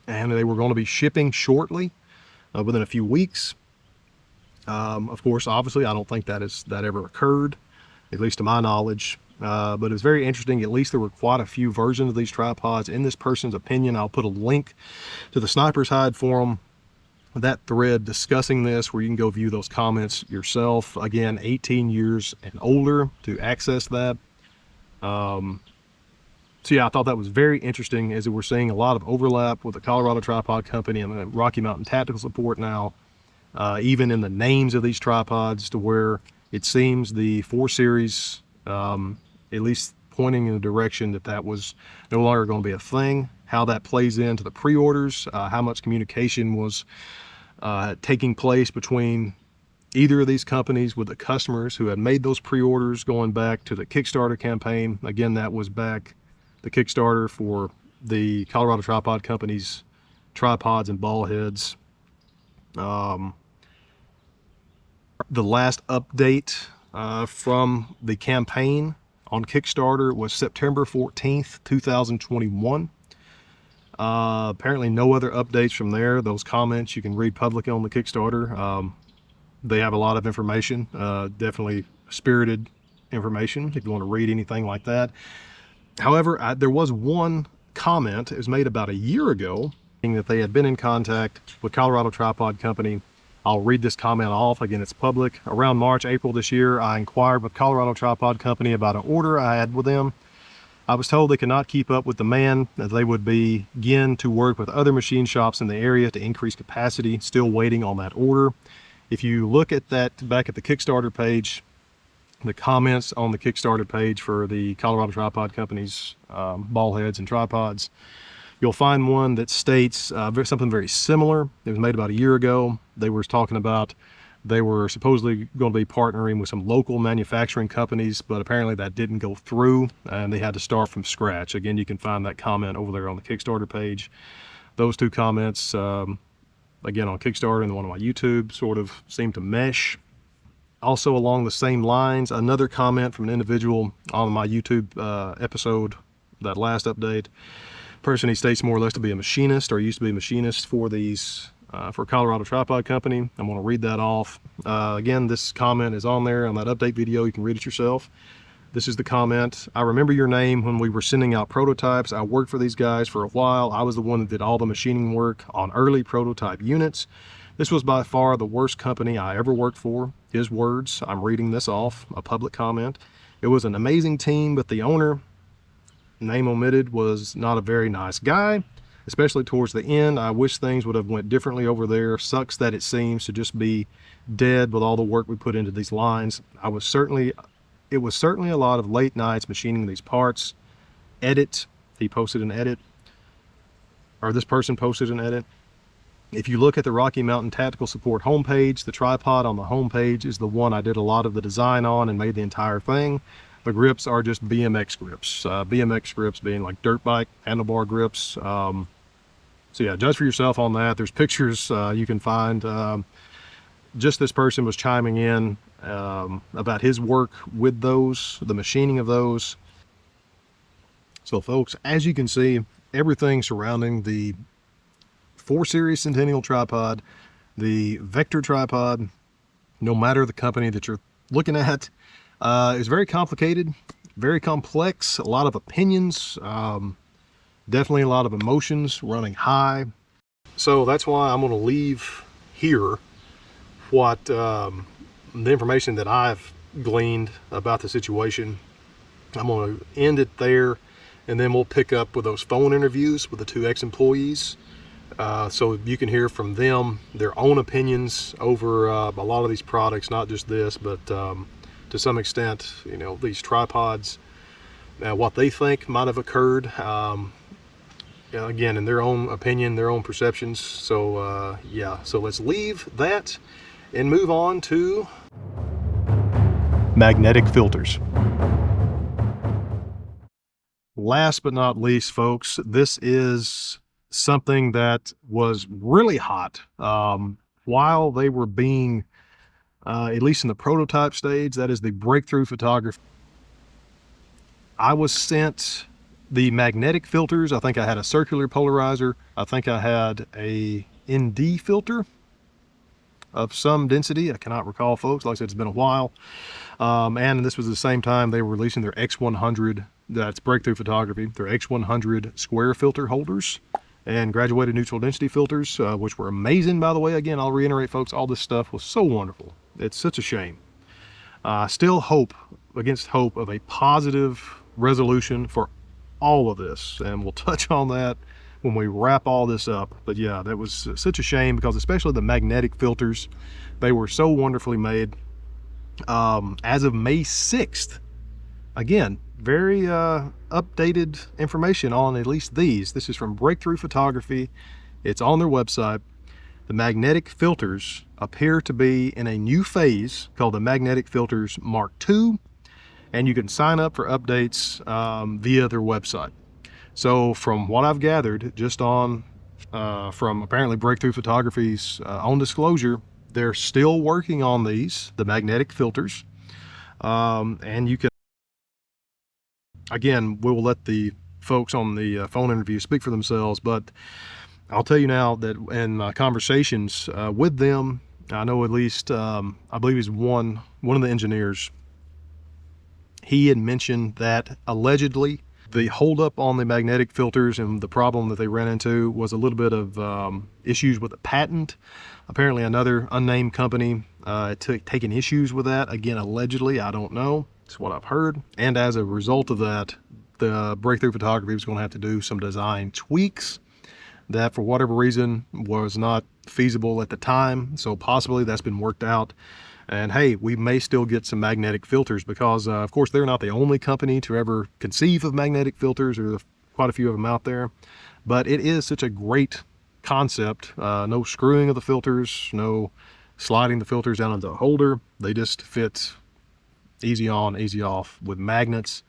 and they were going to be shipping shortly, within a few weeks. Of course, obviously, I don't think that ever occurred, at least to my knowledge. But it was very interesting. At least there were quite a few versions of these tripods in this person's opinion. I'll put a link to the Sniper's Hide forum, that thread discussing this, where you can go view those comments yourself. Again, 18 years and older to access that. So yeah, I thought that was very interesting, as we're seeing a lot of overlap with the Colorado Tripod Company and the Rocky Mountain Tactical Support now, even in the names of these tripods, to where it seems the 4 series, at least pointing in the direction that that was no longer going to be a thing. How that plays into the pre-orders, how much communication was taking place between either of these companies with the customers who had made those pre-orders, going back to the Kickstarter campaign. Again, that was back the Kickstarter for the Colorado Tripod Company's tripods and ball heads. The last update from the campaign on Kickstarter was September 14th, 2021. Apparently no other updates from there. Those comments you can read publicly on the Kickstarter. They have a lot of information, definitely spirited information if you want to read anything like that. However, there was one comment, it was made about a year ago, saying that they had been in contact with Colorado Tripod Company. I'll read this comment off. Again, it's public. Around March, April this year, I inquired with Colorado Tripod Company about an order I had with them. I was told they could not keep up with demand, that they would begin to work with other machine shops in the area to increase capacity. Still waiting on that order. If you look at that back at the Kickstarter page, the comments on the Kickstarter page for the Colorado Tripod Company's ball heads and tripods, you'll find one that states something very similar. It was made about a year ago. They were talking about they were supposedly going to be partnering with some local manufacturing companies, but apparently that didn't go through and they had to start from scratch. Again, you can find that comment over there on the Kickstarter page. Those two comments, again on Kickstarter and the one on my YouTube, sort of seem to mesh. Also along the same lines, another comment from an individual on my YouTube episode, that last update. Person, he states more or less to be a machinist, or used to be a machinist for these, for Colorado Tripod Company. I'm going to read that off. Again, this comment is on there on that update video. You can read it yourself. This is the comment. I remember your name when we were sending out prototypes. I worked for these guys for a while. I was the one that did all the machining work on early prototype units. This was by far the worst company I ever worked for. His words, I'm reading this off, a public comment. It was an amazing team, but the owner, name omitted, was not a very nice guy, especially towards the end. I wish things would have went differently over there. Sucks that it seems to just be dead with all the work we put into these lines. It was certainly a lot of late nights machining these parts. Edit, he posted an edit, or this person posted an edit. If you look at the Rocky Mountain Tactical Support homepage, the tripod on the homepage is the one I did a lot of the design on and made the entire thing. The grips are just BMX grips. BMX grips being like dirt bike handlebar grips. So yeah, judge for yourself on that. There's pictures you can find. Just this person was chiming in about his work with those, the machining of those. So folks, as you can see, everything surrounding the 4 series Centennial tripod, the Vector tripod, no matter the company that you're looking at, is very complicated, very complex, a lot of opinions, definitely a lot of emotions running high. So that's why I'm going to leave here what the information that I've gleaned about the situation. I'm going to end it there, and then we'll pick up with those phone interviews with the two ex-employees, so you can hear from them their own opinions over a lot of these products, not just this, but to some extent, you know, these tripods, what they think might have occurred, again, in their own opinion, their own perceptions. So yeah, so let's leave that and move on to magnetic filters. Last but not least, folks, this is something that was really hot while they were being, at least in the prototype stage, that is the breakthrough photography. I was sent the magnetic filters. I think I had a circular polarizer. I think I had a ND filter of some density. I cannot recall, folks. Like I said, it's been a while. And this was the same time they were releasing their X100, that's breakthrough photography, their X100 square filter holders and graduated neutral density filters, which were amazing, by the way. Again, I'll reiterate, folks, all this stuff was so wonderful. It's such a shame. Still hope against hope of a positive resolution for all of this, and we'll touch on that when we wrap all this up. But yeah, that was such a shame, because especially the magnetic filters, they were so wonderfully made. As of May 6th, again, very updated information on at least these. This is from Breakthrough Photography. It's on their website. The magnetic filters appear to be in a new phase called the Magnetic Filters Mark II, and you can sign up for updates via their website. So from what I've gathered, just on from apparently Breakthrough Photography's own disclosure, they're still working on these, the magnetic filters, and you can, again, we will let the folks on the phone interview speak for themselves, but I'll tell you now that in my conversations with them, I know at least, I believe he's one of the engineers, he had mentioned that allegedly the holdup on the magnetic filters and the problem that they ran into was a little bit of issues with the patent. Apparently another unnamed company taken issues with that. Again, allegedly, I don't know. It's what I've heard. And as a result of that, the Breakthrough Photography was going to have to do some design tweaks that for whatever reason was not feasible at the time. So possibly that's been worked out. And hey, we may still get some magnetic filters, because of course they're not the only company to ever conceive of magnetic filters. There are quite a few of them out there, but it is such a great concept. No screwing of the filters, no sliding the filters down into a holder. They just fit easy on, easy off with magnets.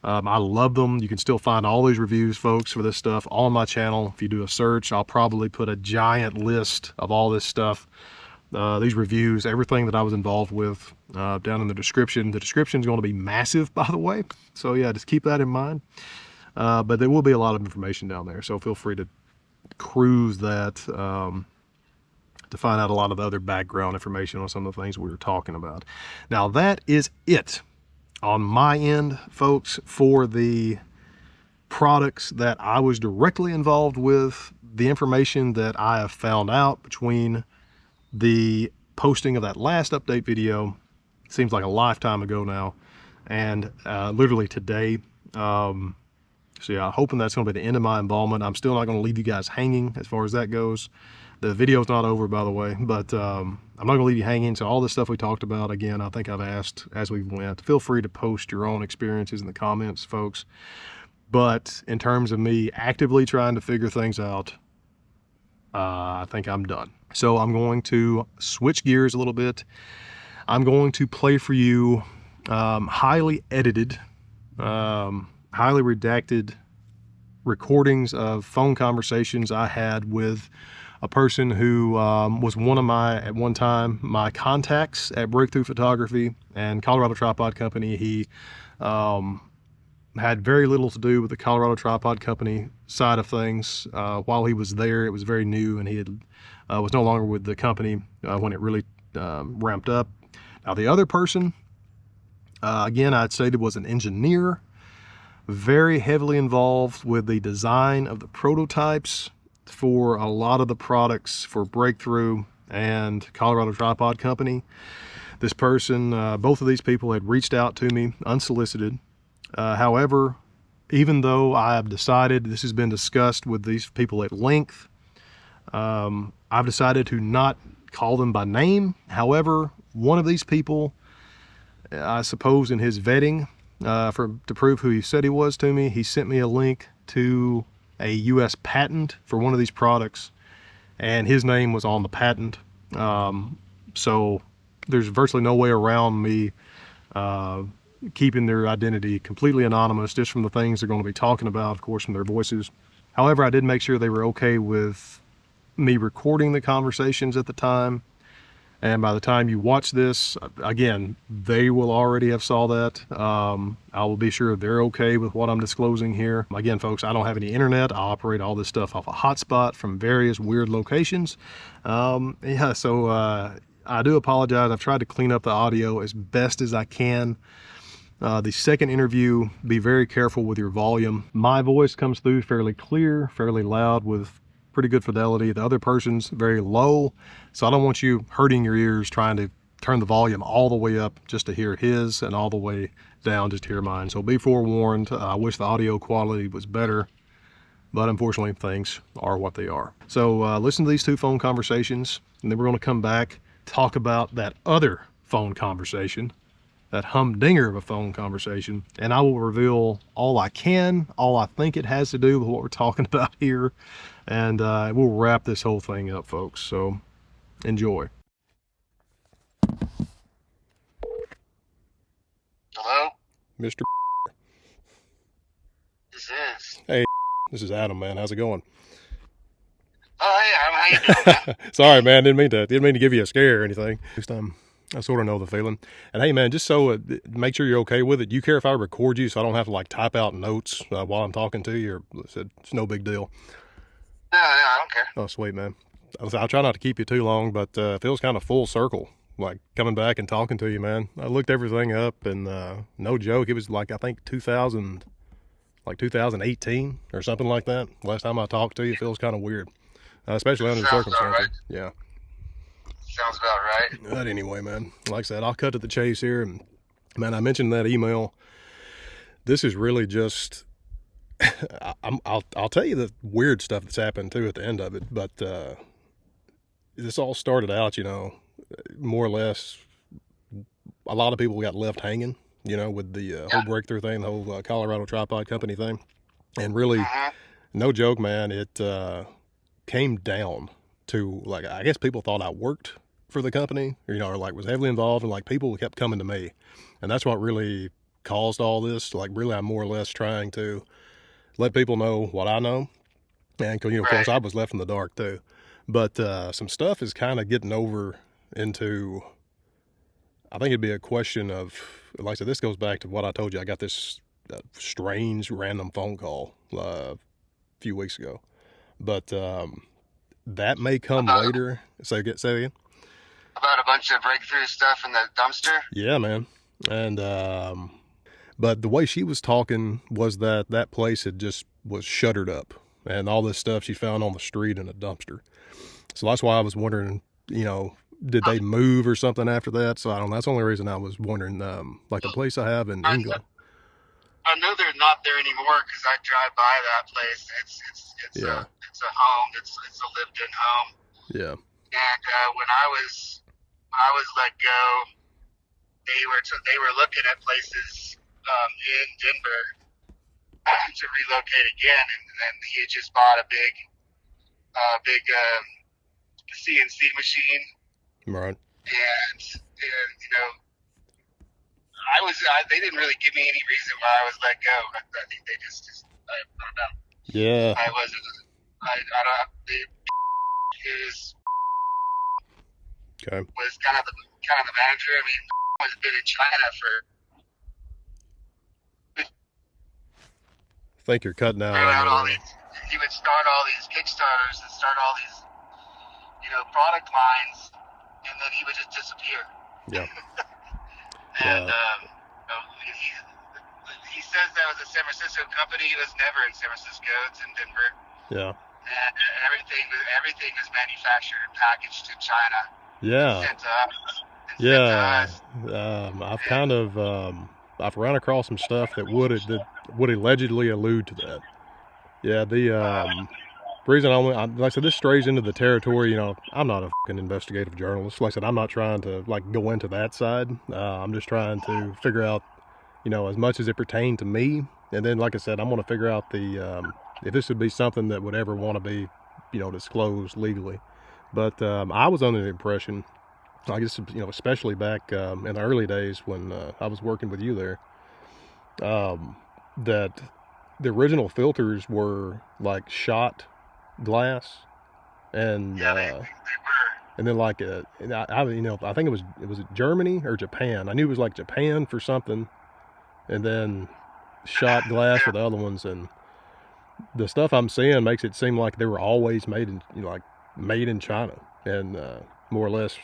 I love them. You can still find all these reviews, folks, for this stuff on my channel. If you do a search, I'll probably put a giant list of all this stuff. These reviews, everything that I was involved with, down in the description. The description is going to be massive, by the way. So yeah, just keep that in mind. But there will be a lot of information down there. So feel free to cruise that to find out a lot of the other background information on some of the things we were talking about. Now that is it on my end, folks, for the products that I was directly involved with, the information that I have found out between the posting of that last update video. Seems like a lifetime ago now, and literally today. So yeah, hoping that's going to be the end of my involvement. I'm still not going to leave you guys hanging as far as that goes. The video's not over, by the way, but I'm not going to leave you hanging. So all this stuff we talked about, again, I think I've asked as we went. Feel free to post your own experiences in the comments, folks. But in terms of me actively trying to figure things out, I think I'm done. So I'm going to switch gears a little bit. I'm going to play for you highly edited, highly redacted recordings of phone conversations I had with a person who was one of at one time, my contacts at Breakthrough Photography and Colorado Tripod Company. He had very little to do with the Colorado Tripod Company side of things. While he was there, it was very new, and he had, was no longer with the company when it really ramped up. Now the other person, again, I'd say that was an engineer, very heavily involved with the design of the prototypes for a lot of the products for Breakthrough and Colorado Tripod Company. This person, both of these people had reached out to me unsolicited. However, even though I have decided, this has been discussed with these people at length, I've decided to not call them by name. However, one of these people, I suppose in his vetting, to prove who he said he was to me, he sent me a link to a US patent for one of these products, and his name was on the patent. So there's virtually no way around me keeping their identity completely anonymous, just from the things they're going to be talking about, of course, from their voices. However, I did make sure they were okay with me recording the conversations at the time. And by the time you watch this, again, they will already have saw that. I will be sure they're okay with what I'm disclosing here. Again, folks, I don't have any internet. I operate all this stuff off a hotspot from various weird locations. Yeah, so I do apologize. I've tried to clean up the audio as best as I can. The second interview, be very careful with your volume. My voice comes through fairly clear, fairly loud, with pretty good fidelity. The other person's very low, so I don't want you hurting your ears trying to turn the volume all the way up just to hear his and all the way down just to hear mine. So be forewarned. I wish the audio quality was better, but unfortunately things are what they are. So listen to these two phone conversations, and then we're going to come back, talk about that other phone conversation, that humdinger of a phone conversation, and I will reveal all I can, all I think it has to do with what we're talking about here, and we'll wrap this whole thing up, folks. So enjoy. Hello? Mr. This is. Hey, this is Adam, man. How's it going? Oh, hey, Adam, how you doing, man? Sorry, man. Didn't mean to give you a scare or anything. Just I sort of know the feeling. And hey, man, just so make sure you're okay with it. Do you care if I record you so I don't have to like type out notes while I'm talking to you? Or it's no big deal. No, I don't care. Oh, sweet, man. I'll try not to keep you too long, but it feels kind of full circle, like coming back and talking to you, man. I looked everything up, and no joke, it was like I think 2018 or something like that. Last time I talked to you, it feels kind of weird, especially under the circumstances. Right. Yeah. Sounds about right. But anyway, man, like I said, I'll cut to the chase here. And man, I mentioned that email. This is really just, I'll tell you the weird stuff that's happened too at the end of it. But this all started out, more or less, a lot of people got left hanging, with the whole Breakthrough thing, the whole Colorado Tripod Company thing. And really, no joke, man, it came down to, like, I guess people thought I worked for the company, or like was heavily involved, and like people kept coming to me, and that's what really caused all this. Like, really, I'm more or less trying to let people know what I know, and of course I was left in the dark too. But some stuff is kind of getting over into, I think it'd be a question of, like I said, this goes back to what I told you. I got this strange random phone call a few weeks ago, but that may come later. Say again. About a bunch of Breakthrough stuff in the dumpster? Yeah, man. And but the way she was talking was that place was shuttered up, and all this stuff she found on the street in a dumpster. So that's why I was wondering, did they move or something after that? So I don't know. That's the only reason I was wondering. Like the place I have in England. I know they're not there anymore because I drive by that place. It's a home. It's a lived-in home. Yeah. And when I was let go, they were looking at places in Denver to relocate again, and he had just bought a big CNC machine. Right. And they didn't really give me any reason why I was let go. I think they just I don't know. Yeah. I don't. Was kind of the manager. I mean, has been in China for. I think you're cutting out. He would start all these Kickstarters and start all these, product lines, and then he would just disappear. Yeah. And he says that was a San Francisco company. It was never in San Francisco. It's in Denver. Yeah. and everything was manufactured and packaged in China and Yeah, sent to us. yeah. I've And, kind of I've run across some stuff that would allegedly allude to that. Yeah, the reason like I said, this strays into the territory. You know, I'm not a fucking investigative journalist. Like I said, I'm not trying to like go into that side. I'm just trying to figure out, you know, as much as it pertained to me, and then, like I said, I'm going to figure out the if this would be something that would ever want to be, you know, disclosed legally. But I was under the impression, I guess, you know, especially back in the early days when I was working with you there, that the original filters were like shot glass, and yeah, they were. and then like and you know, I think it was Germany or Japan. I knew it was like Japan for something, and then shot glass for the other ones. And the stuff I'm seeing makes it seem like they were always made in, you know, like made in China, and more or less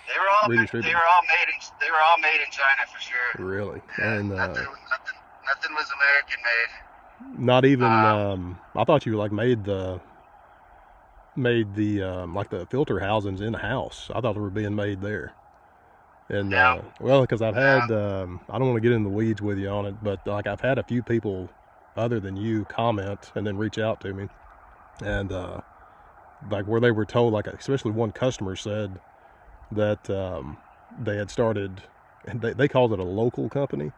redistributed. They were all made in China for sure. Really, Yeah, and nothing was American made. not even. I thought you like made the like the filter housings in the house. I thought they were being made there. And No, well, because I've had no. I don't want to get in the weeds with you on it, but like I've had a few people other than you comment and then reach out to me, and like where they were told, like especially one customer said that they had started, and they called it a local company,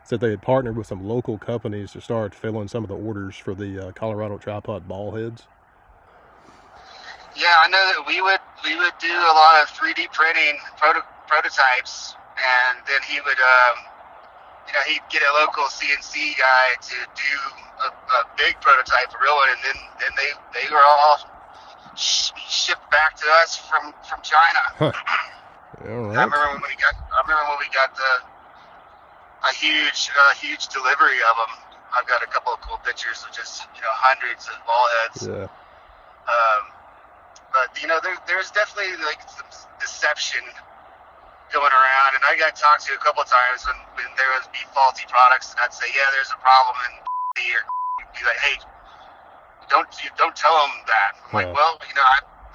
said they had partnered with some local companies to start filling some of the orders for the Colorado Tripod Ballheads. Yeah, I know that we would do a lot of 3D printing prototypes, and then he would, you know, he'd get a local CNC guy to do a big prototype, a real one, and then they were all shipped back to us from China. Huh. All right. I remember when we got a huge delivery of them. I've got a couple of cool pictures of just, you know, hundreds of ball heads. Yeah. But you know, there's definitely like some deception going around, and I got talked to a couple of times when there would be faulty products, and I'd say, yeah, there's a problem, and or be like, hey, don't tell them that. I'm like, well, you know,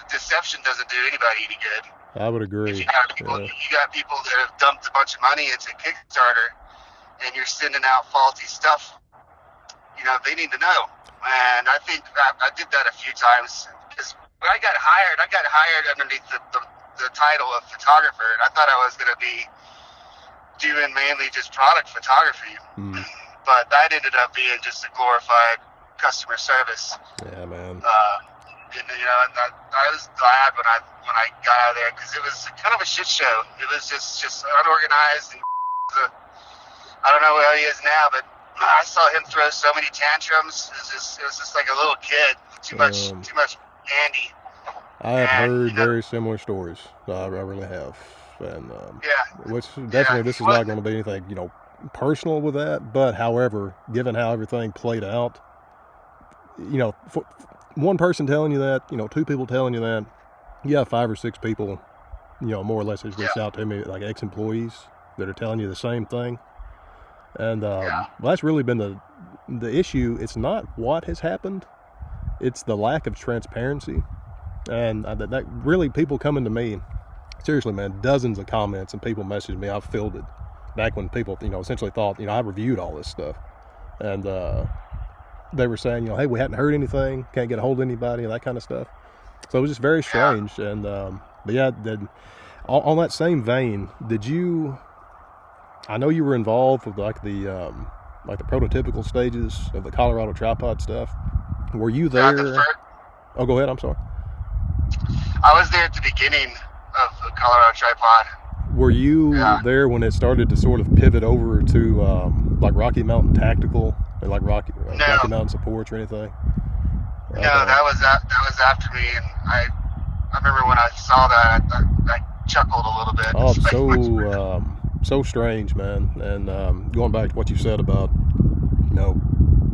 deception doesn't do anybody any good. I would agree. If you got people that have dumped a bunch of money into Kickstarter, and you're sending out faulty stuff, you know, they need to know. And I think I did that a few times. Because when I got hired underneath the title of photographer, and I thought I was going to be doing mainly just product photography. But that ended up being just a glorified customer service. Yeah, man. And, you know, and I was glad when I got out of there, because it was kind of a shit show. It was just unorganized, and I don't know where he is now, but I saw him throw so many tantrums. It was just like a little kid. Too much candy. I have heard very similar stories. I really have, and which definitely this is not going to be anything, you know, personal with that. But however, given how everything played out, you know, one person telling you that, you know, two people telling you that, you have 5 or 6 people, you know, more or less has reached out to me, like ex-employees that are telling you the same thing. And well, that's really been the issue. It's not what has happened, it's the lack of transparency. And that really, people coming to me, seriously, man, dozens of comments and people message me. I've fielded back when people, you know, essentially thought, you know, I reviewed all this stuff, and they were saying, you know, hey, we hadn't heard anything, can't get a hold of anybody, that kind of stuff. So it was just very strange. And but yeah, on that same vein, I know you were involved with like the prototypical stages of the Colorado Tripod stuff. Were you there? Oh, go ahead. I'm sorry. I was there at the beginning of the Colorado Tripod. Were you there when it started to sort of pivot over to like Rocky Mountain Tactical and like Rocky Mountain Supports or anything? No, that was after me, and I remember when I saw that, I chuckled a little bit. Oh, so strange, man. And going back to what you said about, you know,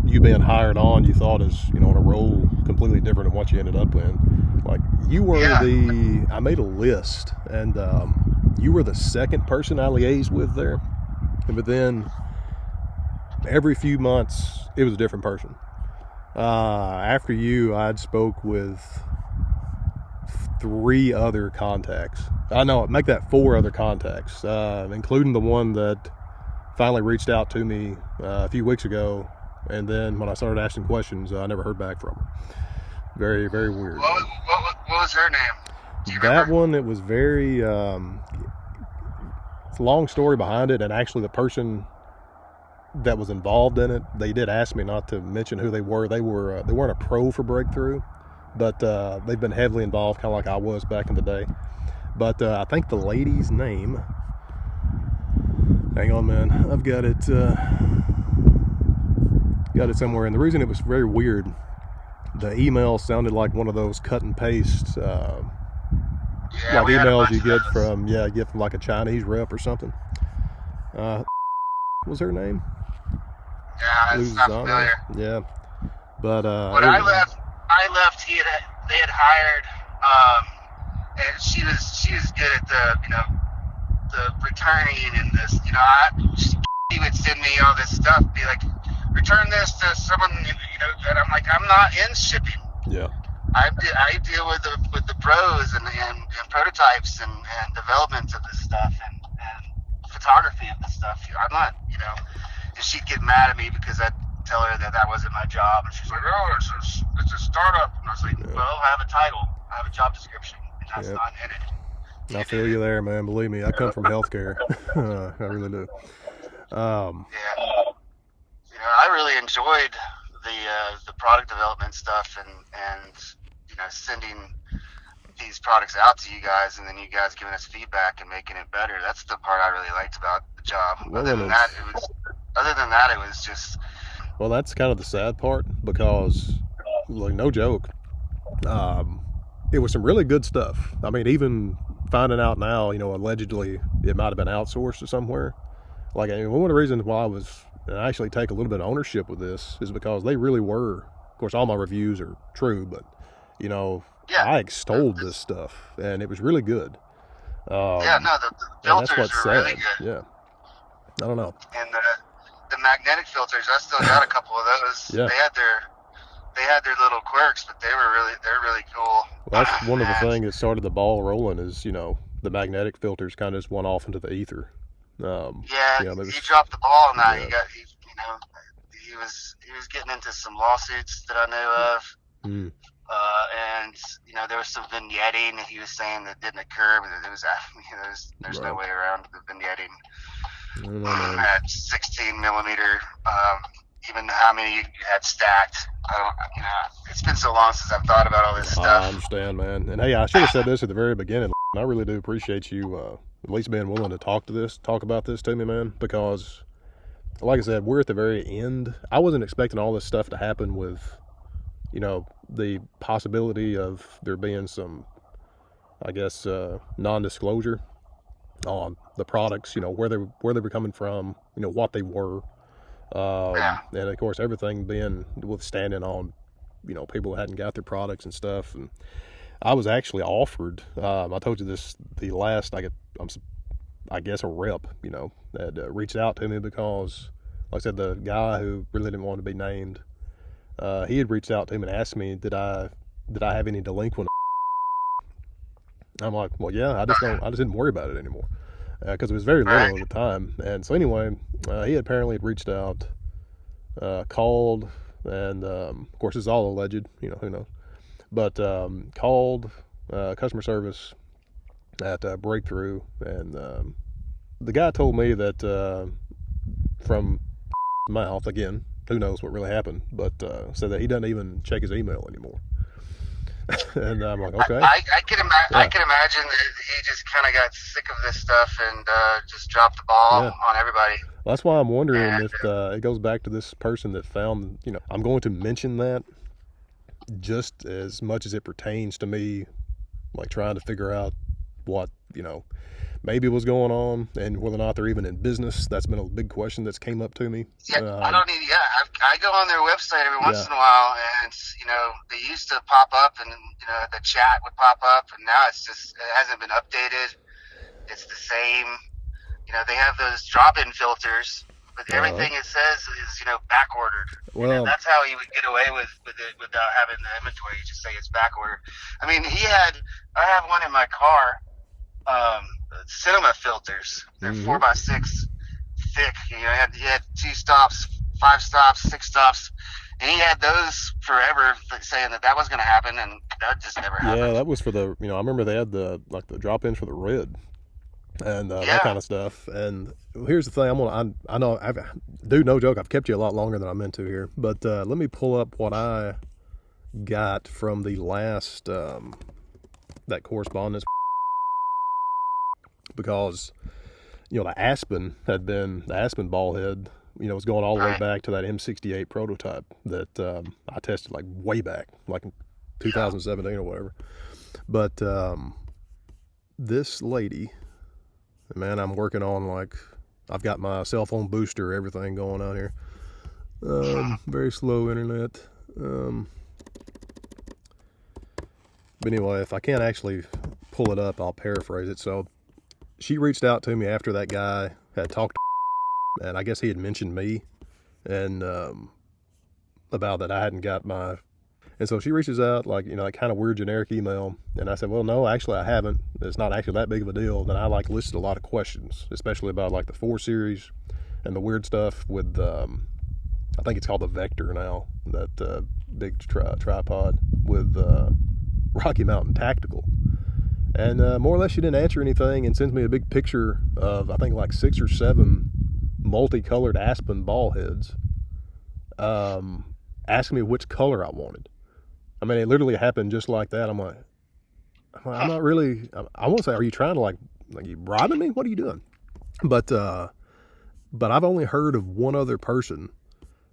you being hired on, you thought as, you know, in a role completely different than what you ended up in. Like you were I made a list, and you were the second person I liaised with there. But then every few months it was a different person. After you, I'd spoke with 3 other contacts. I know, make that 4 other contacts, including the one that finally reached out to me a few weeks ago. And then when I started asking questions, I never heard back from her. Very, very weird. What was her name? Do you That remember? one, it was very, it's a long story behind it. And actually the person that was involved in it, they did ask me not to mention who they were. They weren't a pro for Breakthrough, but they've been heavily involved, kind of like I was back in the day. But I think the lady's name, hang on, man, I've got it somewhere. And the reason it was very weird, the email sounded like one of those cut and paste like We had a emails bunch you of get those. from like a Chinese rep or something. What was her name? Yeah, it's not Luzana? familiar. Yeah. But When I left, they had hired, and she was good at the returning and this. She would send me all this stuff, be like, return this to someone, and I'm like, I'm not in shipping. yeah. I deal with the pros and prototypes and development of this stuff and photography of this stuff. I'm not, and she'd get mad at me because I'd tell her that wasn't my job, and she's like, oh, it's a startup, and I was like, Yeah. well, I have a title, I have a job description, and that's Yep. not in it. I feel you there, man. Believe me, I come from healthcare. I really do. Yeah. I really enjoyed the product development stuff and sending these products out to you guys, and then you guys giving us feedback and making it better. That's the part I really liked about the job. Well, Other than that, it was just. Well, that's kind of the sad part because, like, no joke, it was some really good stuff. I mean, even finding out now, allegedly it might have been outsourced to somewhere. Like, I mean, one of the reasons why I actually take a little bit of ownership with this is because they really were. Of course, all my reviews are true, but Yeah. I extolled this stuff, and it was really good. The And that's filters what's are sad. really good. Yeah, I don't know. And the magnetic filters, I still got a couple of those. Yeah. They had their little quirks, but they're really cool. Well, that's one of the things that started the ball rolling is, the magnetic filters kind of just went off into the ether. He dropped the ball on that. Yeah. He was getting into some lawsuits that I knew of. Mm. And there was some vignetting that he was saying that didn't occur, but it was there's no way around the vignetting. I don't know, man. At 16 millimeter, even how many you had stacked. It's been so long since I've thought about all this stuff. I understand, man. And hey, I should have said this at the very beginning. I really do appreciate you at least being willing to talk about this to me, man, because like I said, we're at the very end. I wasn't expecting all this stuff to happen with, the possibility of there being some, I guess, non-disclosure on the products, where they were coming from, what they were. And of course, everything being withstanding on, people who hadn't got their products and stuff. And I was actually offered, I told you this, the last, I guess a rep, that reached out to me because, like I said, the guy who really didn't want to be named, he had reached out to him and asked me, did I have any delinquent? I'm like, well, yeah, I just didn't worry about it anymore. Because it was very little at the time. And so anyway, he apparently had reached out, called, and of course it's all alleged, who knows. But called customer service at Breakthrough, and the guy told me that from mouth, again, who knows what really happened, but said that he doesn't even check his email anymore. And I'm like, okay. I can imagine that he just kind of got sick of this stuff and just dropped the ball on everybody. Well, that's why I'm wondering if it goes back to this person that found, I'm going to mention that just as much as it pertains to me, like trying to figure out what, maybe was going on and whether or not they're even in business. That's been a big question that's came up to me. I go on their website every once in a while, and they used to pop up, and the chat would pop up, and now it hasn't been updated. It's the same. They have those drop-in filters, But everything it says is, back ordered. Well, And that's how he would get away with it without having the inventory. You just say it's back ordered. I mean, I have one in my car, cinema filters. They're 4x6 thick. He had 2 stops, 5 stops, 6 stops, and he had those forever, saying that was going to happen, and that just never happened. Yeah, that was for the, I remember they had the drop-ins for the red and that kind of stuff. And here's the thing, I know, dude, no joke, I've kept you a lot longer than I meant to here, but let me pull up what I got from the last, that correspondence, because, the Aspen Ballhead, was going all the way back to that M68 prototype that I tested like way back, like in 2017 or whatever. But this lady, man, I'm working on, like, I've got my cell phone booster, everything going on here. Very slow internet. But anyway, if I can't actually pull it up, I'll paraphrase it. So she reached out to me after that guy had talked to, and I guess he had mentioned me, and about that I hadn't got my, and so she reaches out, like, like kind of weird generic email, and I said, well, no, actually I haven't. It's not actually that big of a deal. Then I listed a lot of questions, especially about like the 4 Series and the weird stuff with, I think it's called the Vector now, that big tripod with Rocky Mountain Tactical. And more or less she didn't answer anything, and sends me a big picture of, I think, like 6 or 7 multicolored Aspen Ballheads, asking me which color I wanted. I mean, it literally happened just like that. I'm not really, I won't say, are you trying to like you bribing me? What are you doing? But I've only heard of one other person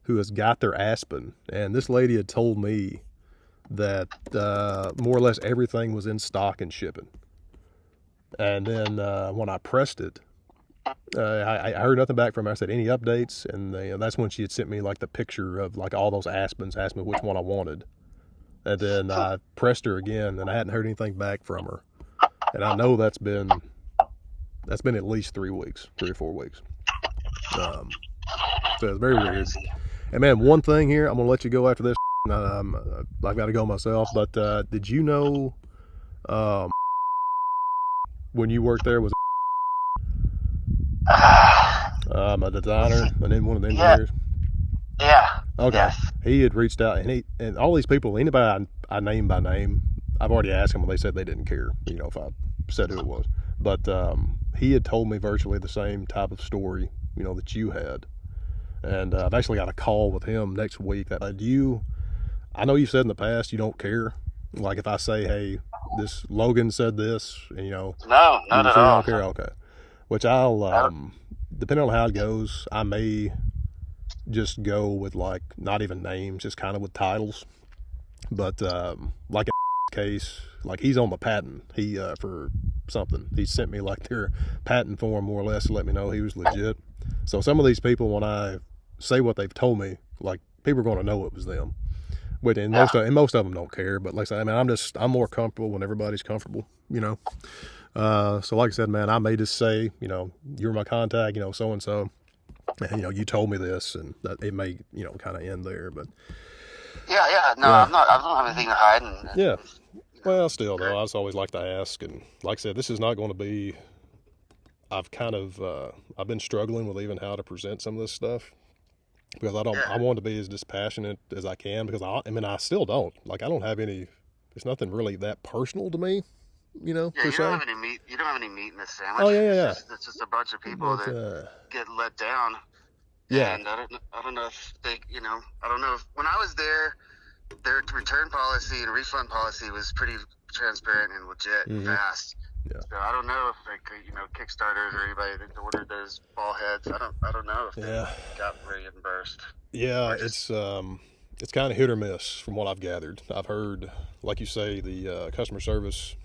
who has got their Aspen, and this lady had told me that more or less everything was in stock and shipping. And then when I pressed it, I heard nothing back from her. I said, any updates? And that's when she had sent me like the picture of like all those Aspens, asked me which one I wanted. And then I pressed her again, and I hadn't heard anything back from her. And I know that's been at least 3 weeks, 3 or 4 weeks. So it's very weird. And man, one thing here, I'm gonna let you go after this. I've got to go myself. But did you know, when you worked there, was a designer and then one of the engineers? Yeah. Okay. Yes. He had reached out, and all these people, anybody I named by name, I've already asked them, and they said they didn't care, if I said who it was. But he had told me virtually the same type of story, that you had. And I've actually got a call with him next week. I know you said in the past you don't care. Like if I say, hey, this Logan said this, and No, not you at sure all. don't care? Okay. Which I'll, depending on how it goes, I may just go with like not even names, just kind of with titles. But like in case, like he's on the patent. He for something, he sent me like their patent form more or less to let me know he was legit. So some of these people, when I say what they've told me, like people are going to know it was them. But most of them don't care. But like I said, I mean, I'm more comfortable when everybody's comfortable, So like I said, man, I may just say, you're my contact, so and so, and you told me this, and that it may, kind of end there. But yeah, no, yeah. I don't have anything to hide. Yeah. Well, still though, I just always like to ask, and like I said, this is not going to be. I've been struggling with even how to present some of this stuff, because I want to be as dispassionate as I can, because I still don't. Like, I don't have any, it's nothing really that personal to me, per se. You don't have any meat in this sandwich. Oh, yeah. It's just a bunch of people that get let down. Yeah. And I don't know if they, I don't know if, when I was there, their return policy and refund policy was pretty transparent and legit and fast. Yeah. So I don't know if Kickstarters or anybody that ordered those ball heads. I don't know if they got reimbursed. Yeah, it's kind of hit or miss from what I've gathered. I've heard, like you say, the customer service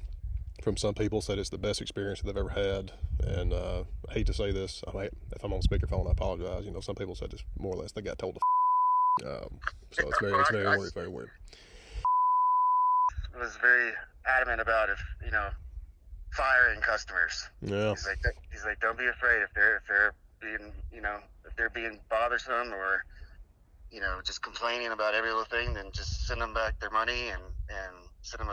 from some people said it's the best experience they've ever had. And I hate to say this, if I'm on speakerphone, I apologize. Some people said just more or less they got told to. So it's very weird, very weird. Was very adamant about firing customers. Yeah. He's like, don't be afraid if they're being, if they're being bothersome or, just complaining about every little thing, then just send them back their money and send them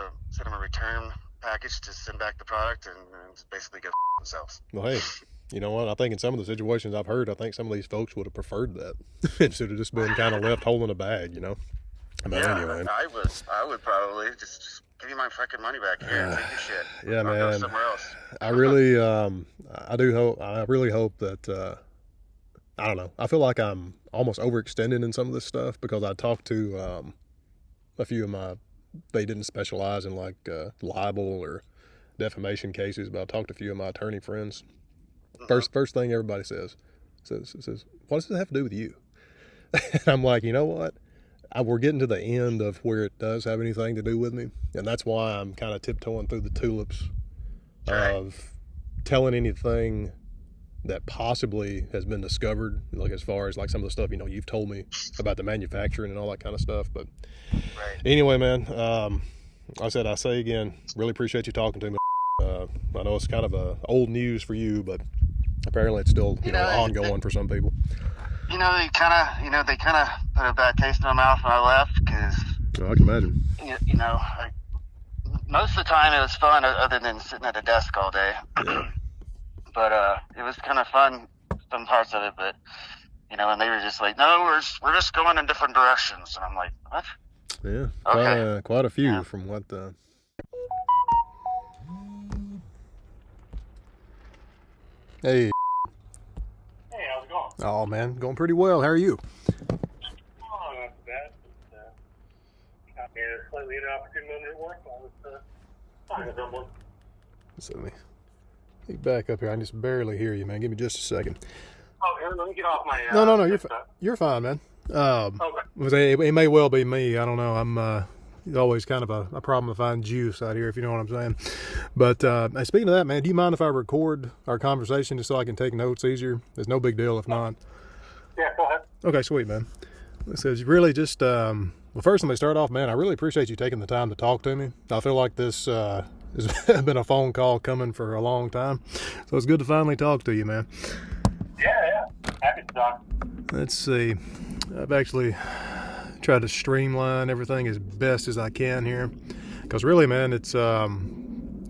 a return package to send back the product and just basically go themselves. Well, hey, you know what? I think in some of the situations I've heard, I think some of these folks would have preferred that instead of just being kind of left holding a bag, But anyway. I would probably just give me my fucking money back here. Take your shit. Yeah, I'll man. go somewhere else. I really, I really hope that, I don't know. I feel like I'm almost overextending in some of this stuff because I talked to a few of they didn't specialize in like libel or defamation cases, but I talked to a few of my attorney friends. First thing everybody says, what does this have to do with you? And I'm like, you know what? We're getting to the end of where it does have anything to do with me, and that's why I'm kind of tiptoeing through the tulips of telling anything that possibly has been discovered, like as far as like some of the stuff you've told me about the manufacturing and all that kind of stuff. But anyway, man, I say again, really appreciate you talking to me. I know it's kind of old news for you, but apparently it's still ongoing for some people. They kind of put a bad taste in my mouth when I left because I can imagine. Most of the time it was fun, other than sitting at a desk all day. Yeah. But it was kind of fun, some parts of it. But and they were just like, "No, we're just going in different directions," and I'm like, "What?" Yeah, okay. Quite a few from what the. Hey. Hey, how's it going? Oh man, going pretty well. How are you? Oh, not too bad. Got me a slightly inopportune moment at work. I was talking to someone. So let me back up here. I can just barely hear you, man. Give me just a second. Oh, here, let me get off my. No, you're fine, man. Okay. It may well be me. I don't know. I'm. It's always kind of a problem to find juice out here, if you know what I'm saying. But speaking of that, man, do you mind if I record our conversation just so I can take notes easier? It's no big deal if not. Yeah, go ahead. Okay, sweet, man. It says really just. Well, first, let me start off, man. I really appreciate you taking the time to talk to me. I feel like this has been a phone call coming for a long time, so it's good to finally talk to you, man. Yeah. Happy to talk. Let's see. I've actually tried to streamline everything as best as I can here, because really, man, it's of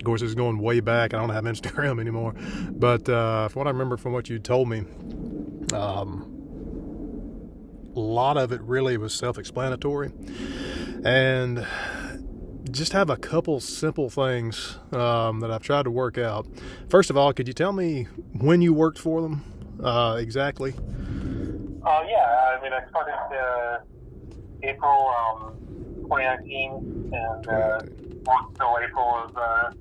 course it's going way back. I don't have Instagram anymore, but from what I remember from what you told me, a lot of it really was self-explanatory, and just have a couple simple things that I've tried to work out. First of all, could you tell me when you worked for them exactly? Yeah. I mean, I started April 2019 and worked till April of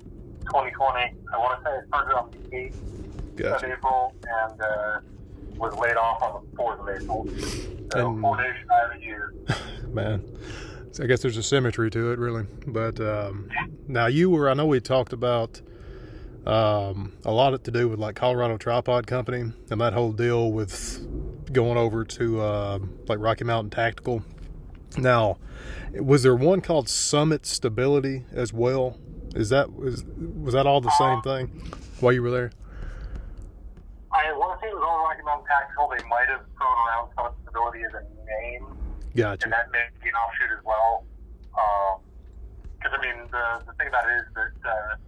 2020. I want to say I started on the 8th of April and was laid off on the 4th of April. So 4 days shy of a year. Man. I guess there's a symmetry to it, really. But now I know we talked about a lot to do with like Colorado Tripod Company and that whole deal with going over to like Rocky Mountain Tactical. Now, was there one called Summit Stability as well? Was that all the same thing while you were there? I want to say it was all Rocky Mountain Tactical. They might have thrown around Summit Stability as a name. Gotcha. And that may be an offshoot as well. Because, I mean, the thing about it is that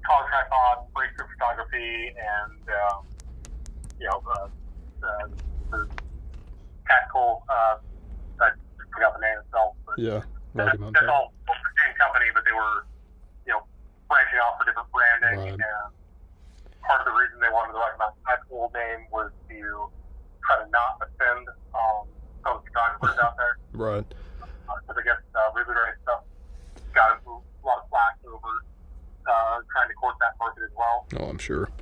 collar tripod, breakthrough photography, and, the tactical, I forgot the name itself. But yeah. That's all the same company, but they were, branching off for different branding. Right. And part of the reason they wanted the Rocky Mountain Tactical name was to try to not offend some photographers out there. Right. Because I guess Really Great Stuff got a lot of flack over trying to court that market as well. Oh, I'm sure.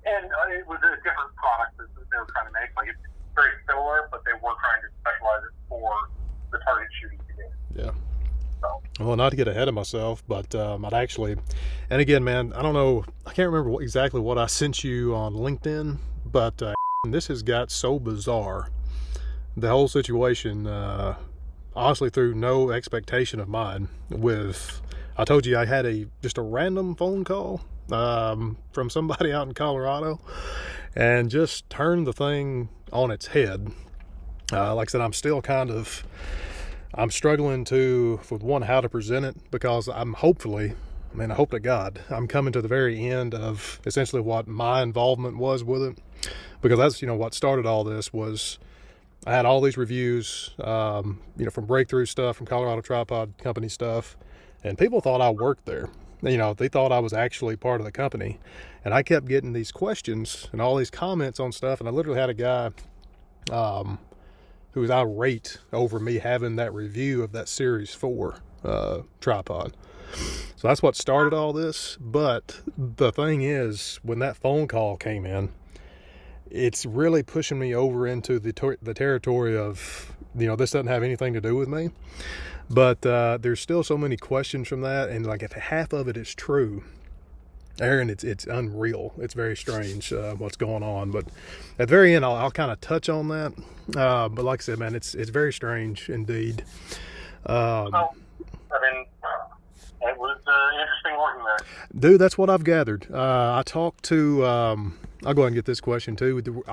And it was a different product that they were trying to make. Like, it's very similar, but they were trying to specialize it for the target shooting you did. Yeah. So. Well, not to get ahead of myself, but I'd actually, and again, man, I don't know, I can't remember exactly what I sent you on LinkedIn, but this has got so bizarre. The whole situation, honestly, through no expectation of mine, I told you I had just a random phone call from somebody out in Colorado and just turned the thing on its head. Like I said, I'm still I'm struggling with one, how to present it, because I hope to God, I'm coming to the very end of essentially what my involvement was with it, because that's, what started all this was I had all these reviews, from Breakthrough stuff, from Colorado Tripod Company stuff, and people thought I worked there. They thought I was actually part of the company, and I kept getting these questions and all these comments on stuff, and I literally had a guy, who was irate over me having that review of that Series 4 tripod. So that's what started all this. But the thing is, when that phone call came in, it's really pushing me over into the territory of, this doesn't have anything to do with me. But there's still so many questions from that, and like if half of it is true, Aaron, it's unreal. It's very strange what's going on. But at the very end, I'll kind of touch on that. But like I said, man, it's very strange indeed. It was interesting working there. Dude, that's what I've gathered. I talked to, I'll go ahead and get this question too.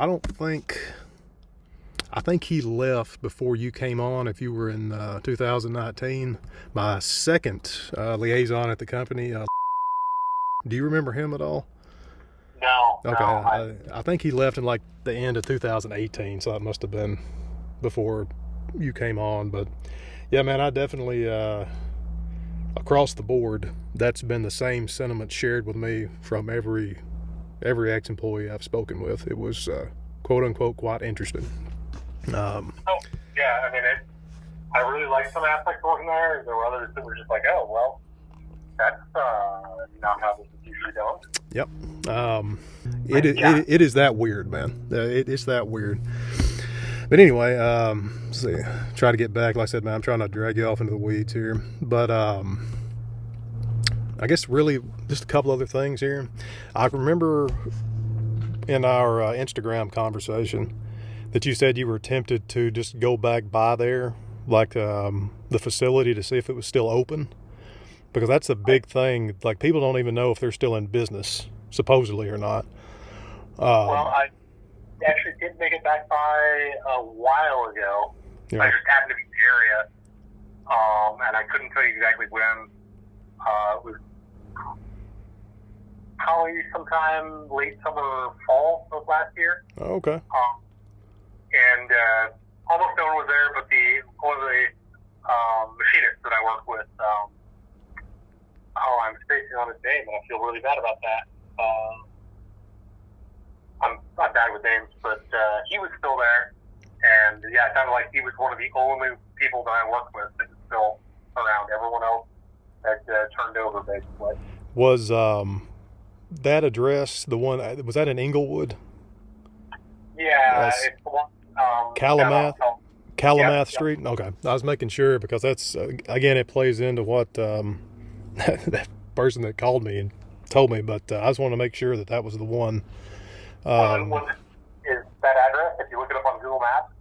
I think he left before you came on, if you were in 2019. My second liaison at the company, do you remember him at all? No. Okay, No, I think he left in like the end of 2018, so that must have been before you came on. But yeah, man, I definitely, across the board, that's been the same sentiment shared with me from every ex-employee I've spoken with. It was quote unquote quite interesting. yeah, I really liked some aspects of working there. There were others that were just like, oh, well, that's not how this is usually done. Yep. It is that weird, man. It's that weird. But anyway, let's see. Try to get back. Like I said, man, I'm trying not to drag you off into the weeds here. But I guess really just a couple other things here. I remember in our Instagram conversation that you said you were tempted to just go back by there, like the facility, to see if it was still open. Because that's a big thing. Like, people don't even know if they're still in business, supposedly, or not. Well, I actually did make it back by a while ago. Yeah. I just happened to be in the area, and I couldn't tell you exactly when. It was probably sometime late summer, fall of last year. Oh, okay. And almost no one was there, but one of the machinists that I work with, I'm spacing on his name, and I feel really bad about that. I'm bad with names, but he was still there, and yeah, it sounded like he was one of the only people that I worked with that was still around. Everyone else had turned over, basically. Was that address the one? Was that in Inglewood? Yeah, it's the one. Calamath Yeah. Street. Okay, I was making sure, because that's again, it plays into what that person that called me and told me. But I just want to make sure that was the one. Is that address? If you look it up on Google Maps,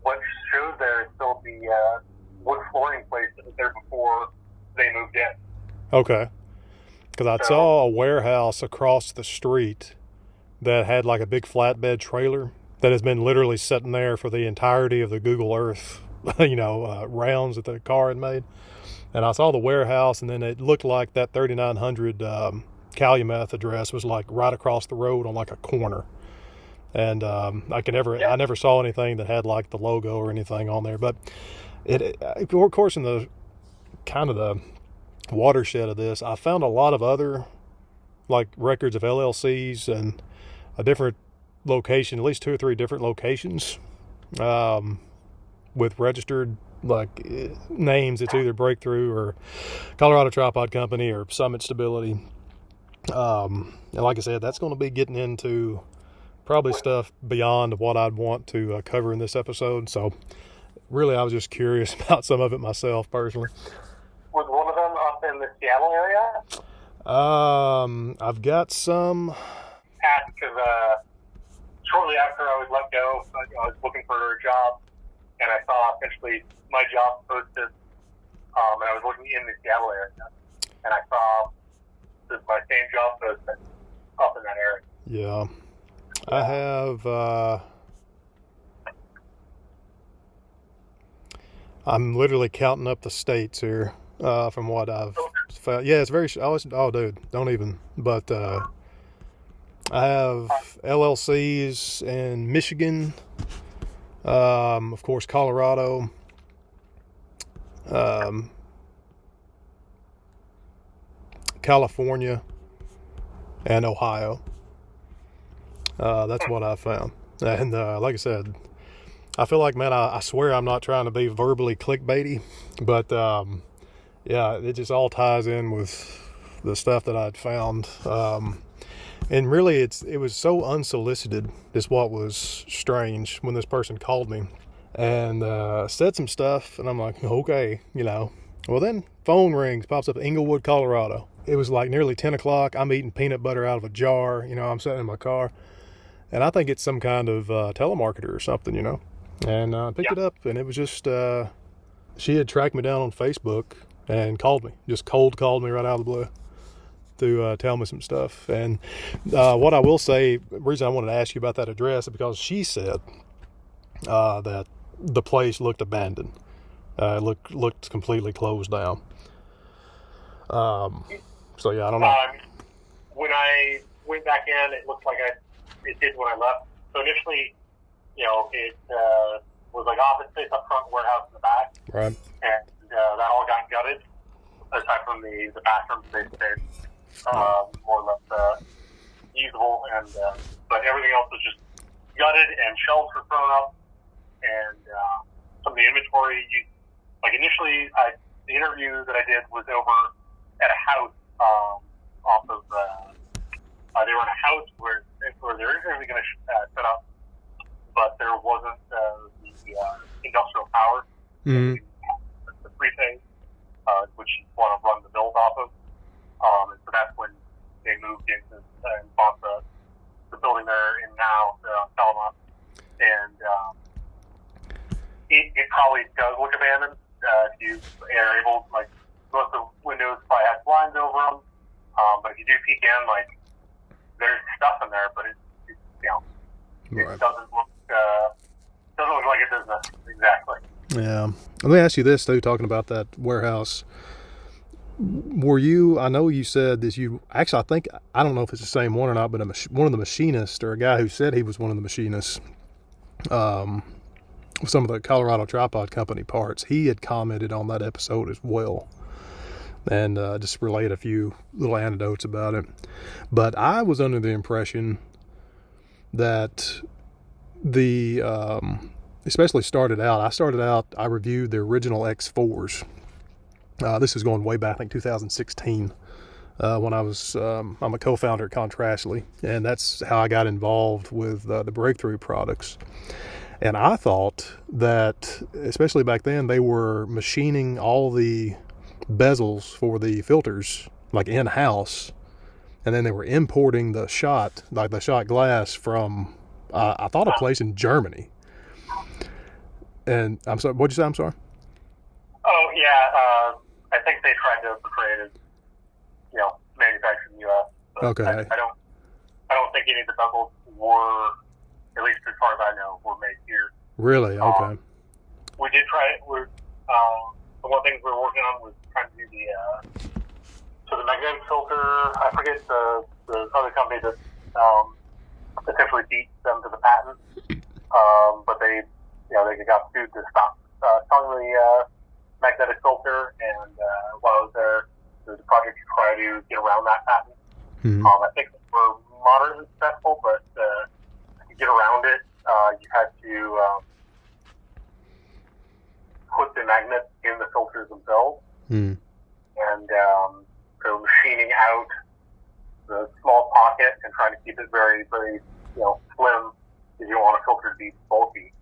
what shows there is still the wood flooring place that was there before they moved in. Okay, because I saw a warehouse across the street that had like a big flatbed trailer that has been literally sitting there for the entirety of the Google Earth, rounds that the car had made. And I saw the warehouse, and then it looked like that 3900 Calumet address was like right across the road on like a corner. And I never saw anything that had like the logo or anything on there. But of course, in the kind of the watershed of this, I found a lot of other like records of LLCs and a different location, at least 2 or 3 different locations, with registered like names. It's either Breakthrough or Colorado Tripod Company or Summit Stability. And like I said, that's going to be getting into probably stuff beyond what I'd want to cover in this episode. So really, I was just curious about some of it myself personally. Was one of them up in the Seattle area? I've got some. Because shortly after I was let go, I was looking for a job, and I saw essentially my job posted, and I was looking in the Seattle area, and I saw This is my same job, so it's up in that area. Yeah. I have, I'm literally counting up the states here, from what I've found. Yeah, it's very, oh, dude, don't even. But, I have LLCs in Michigan, of course, Colorado, California, and Ohio. That's what I found. And like I said, I feel like, man, I swear I'm not trying to be verbally clickbaity, but yeah, it just all ties in with the stuff that I'd found. And really, it was so unsolicited, is what was strange when this person called me and said some stuff, and I'm like, okay, you know. Well, then phone rings, pops up Inglewood, Colorado. It was like nearly 10 o'clock. I'm eating peanut butter out of a jar. You know, I'm sitting in my car. And I think it's some kind of telemarketer or something, you know. And I picked it up, and it was just, she had tracked me down on Facebook and called me. Just cold called me right out of the blue to tell me some stuff. And what I will say, the reason I wanted to ask you about that address is because she said that the place looked abandoned. It looked completely closed down. So yeah, I don't know. When I went back in, it looked like it did when I left. So initially, you know, it was like office space up front, warehouse in the back. Right. And that all got gutted, aside from the bathrooms. They stayed more or less usable, and but everything else was just gutted, and shelves were thrown up, and some of the inventory. Like initially, the interview that I did was over at a house off of. They were in a house where they were originally going to set up, but there wasn't the industrial power, the prepaid, which you want to run the build off of. And so that's when they moved into and bought the building they're in now, Belmont. And it probably does look abandoned. If you are able, like, most of the windows probably have blinds over them. But if you do peek in, like, there's stuff in there, but it you know, it doesn't look like a business exactly. Yeah. Let me ask you this too. Talking about that warehouse, were you? I know you said that you actually. I think I don't know if it's the same one or not, but one of the machinists or a guy who said he was one of the machinists. Some of the Colorado Tripod Company parts. He had commented on that episode as well. And just relayed a few little anecdotes about it. But I was under the impression that especially I reviewed the original X4s. This is going way back, I think 2016, when I'm a co-founder at Contrastly, and that's how I got involved with the Breakthrough products. And I thought that, especially back then, they were machining all the bezels for the filters like in-house, and then they were importing the shot glass from I thought a place in Germany. And I'm sorry, what'd you say? I'm sorry. Oh yeah, I think they tried to portray it as, you know, manufactured in the U.S. Okay. I don't think any of the bezels were, at least as far as I know, were made here. Really? Okay. We did try it. The one thing we were working on was trying to do the magnetic filter. I forget the other company that essentially beat them to the patent. But they got sued to stop selling the magnetic filter. And while I was there was a project to try to get around that patent. Mm-hmm. I think we were moderately successful, but to get around it, you had to put the magnet in the filters themselves. And so machining out the small pocket and trying to keep it very, very, slim, because you don't want a filter to be bulky,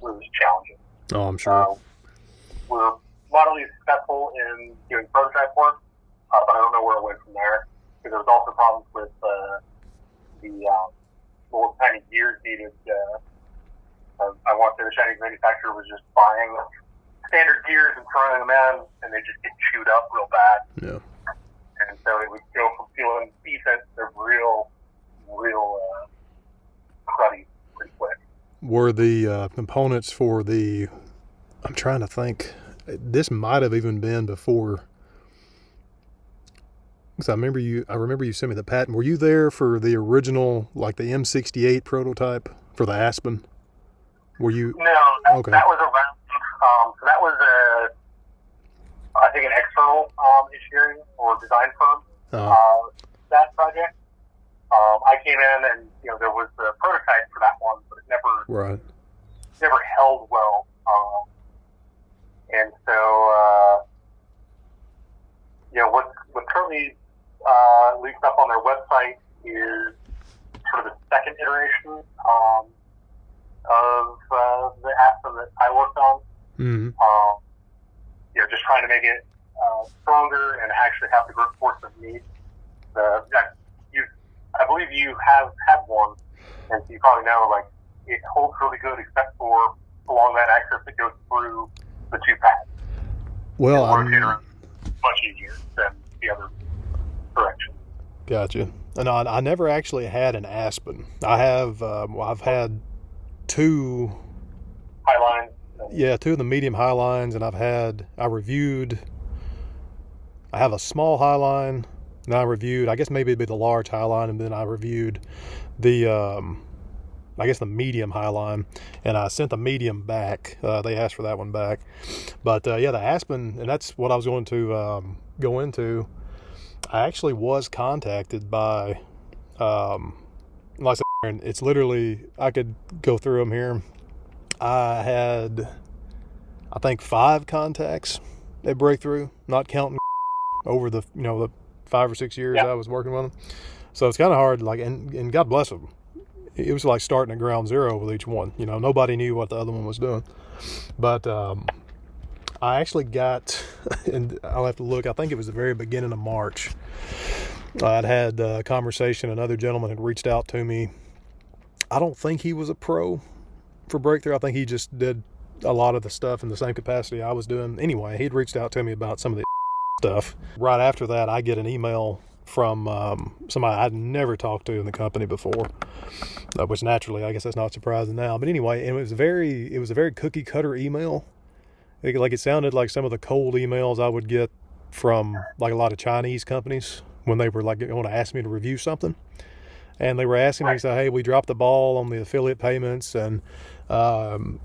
was challenging. Oh, I'm sure. We're moderately successful in doing prototype work, but I don't know where it went from there, because there was also problems with the little tiny gears needed. I want the Chinese manufacturer was just buying standard gears and throwing them in, and they just get chewed up real bad. Yeah. And so it would go from feeling decent to real cruddy pretty quick. Were the components for the, I'm trying to think, this might have even been before, because I remember you sent me the patent. Were you there for the original, like the M68 prototype for the Aspen? Were you? No, that was around, so that was I think an external engineering or design firm, that project. I came in and, there was the prototype for that one, but it never held well. And so, what's currently leaked up on their website is sort of the second iteration of the Aspen that I worked on. Mm-hmm. Just trying to make it stronger and actually have the grip force that it needs. I believe you have had one, and so you probably know, like, it holds really good except for along that axis that goes through the two pads. Well, the rotator is much easier than the other direction. Gotcha. And I never actually had an Aspen. I have, I've had two Highline. Yeah, two of the medium Highlines, and I have a small Highline, and I reviewed, I guess maybe it'd be the large Highline, and then I reviewed the, I guess the medium Highline, and I sent the medium back. They asked for that one back. But the Aspen, and that's what I was going to go into. I actually was contacted by, like I said, it's literally, I could go through them here. I had, I think, 5 contacts at Breakthrough, not counting over the, the 5 or 6 years I was working with them. So it's kind of hard, like, and God bless them. It was like starting at ground zero with each one. Nobody knew what the other one was doing. But I actually got, and I'll have to look, I think it was the very beginning of March. I'd had a conversation, another gentleman had reached out to me. I don't think he was a pro for Breakthrough. I think he just did a lot of the stuff in the same capacity I was doing. Anyway, he'd reached out to me about some of the stuff. Right after that, I get an email from somebody I'd never talked to in the company before, which naturally, I guess that's not surprising now. But anyway, it was a very cookie cutter email. Like, it sounded like some of the cold emails I would get from like a lot of Chinese companies when they were like going to ask me to review something. And they were asking me, hey, we dropped the ball on the affiliate payments, and was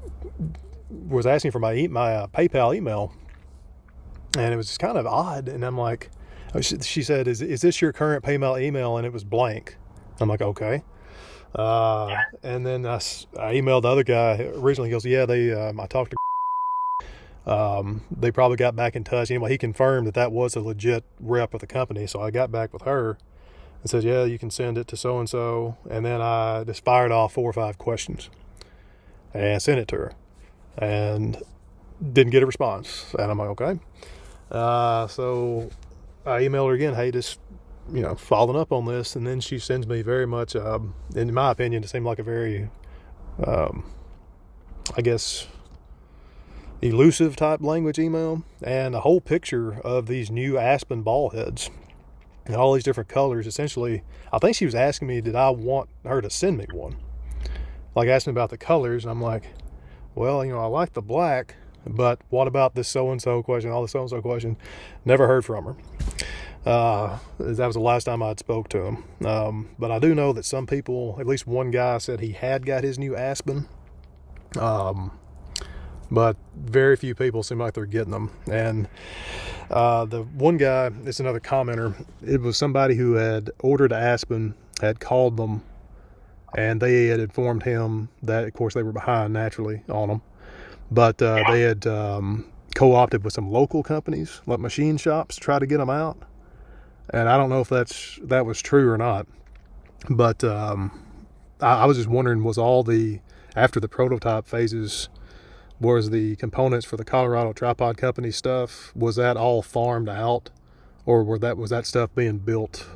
asking for my PayPal email. And it was just kind of odd. And I'm like, she said, is this your current PayPal email? And it was blank. I'm like, okay. And then I emailed the other guy originally. He goes, yeah, I talked to they probably got back in touch. Anyway, he confirmed that was a legit rep of the company. So I got back with her and said, yeah, you can send it to so-and-so. And then I just fired off 4 or 5 questions and sent it to her and didn't get a response. And I'm like, okay. So I emailed her again, hey, just, following up on this. And then she sends me very much, in my opinion, it seemed like a very, I guess, elusive type language email, and a whole picture of these new Aspen Ballheads and all these different colors. Essentially, I think she was asking me, did I want her to send me one? Like, asking about the colors, and I'm like, well, I like the black, but what about this so-and-so question, all the so-and-so question? Never heard from her. That was the last time I'd spoke to him. But I do know that some people, at least one guy, said he had got his new Aspen. But very few people seem like they're getting them. And the one guy, it's another commenter, it was somebody who had ordered Aspen, had called them, and they had informed him that, of course, they were behind naturally on them. But they had co-opted with some local companies, like machine shops, to try to get them out. And I don't know if that was true or not. But I was just wondering, was after the prototype phases, was the components for the Colorado Tripod Company stuff, was that all farmed out, or was that stuff being built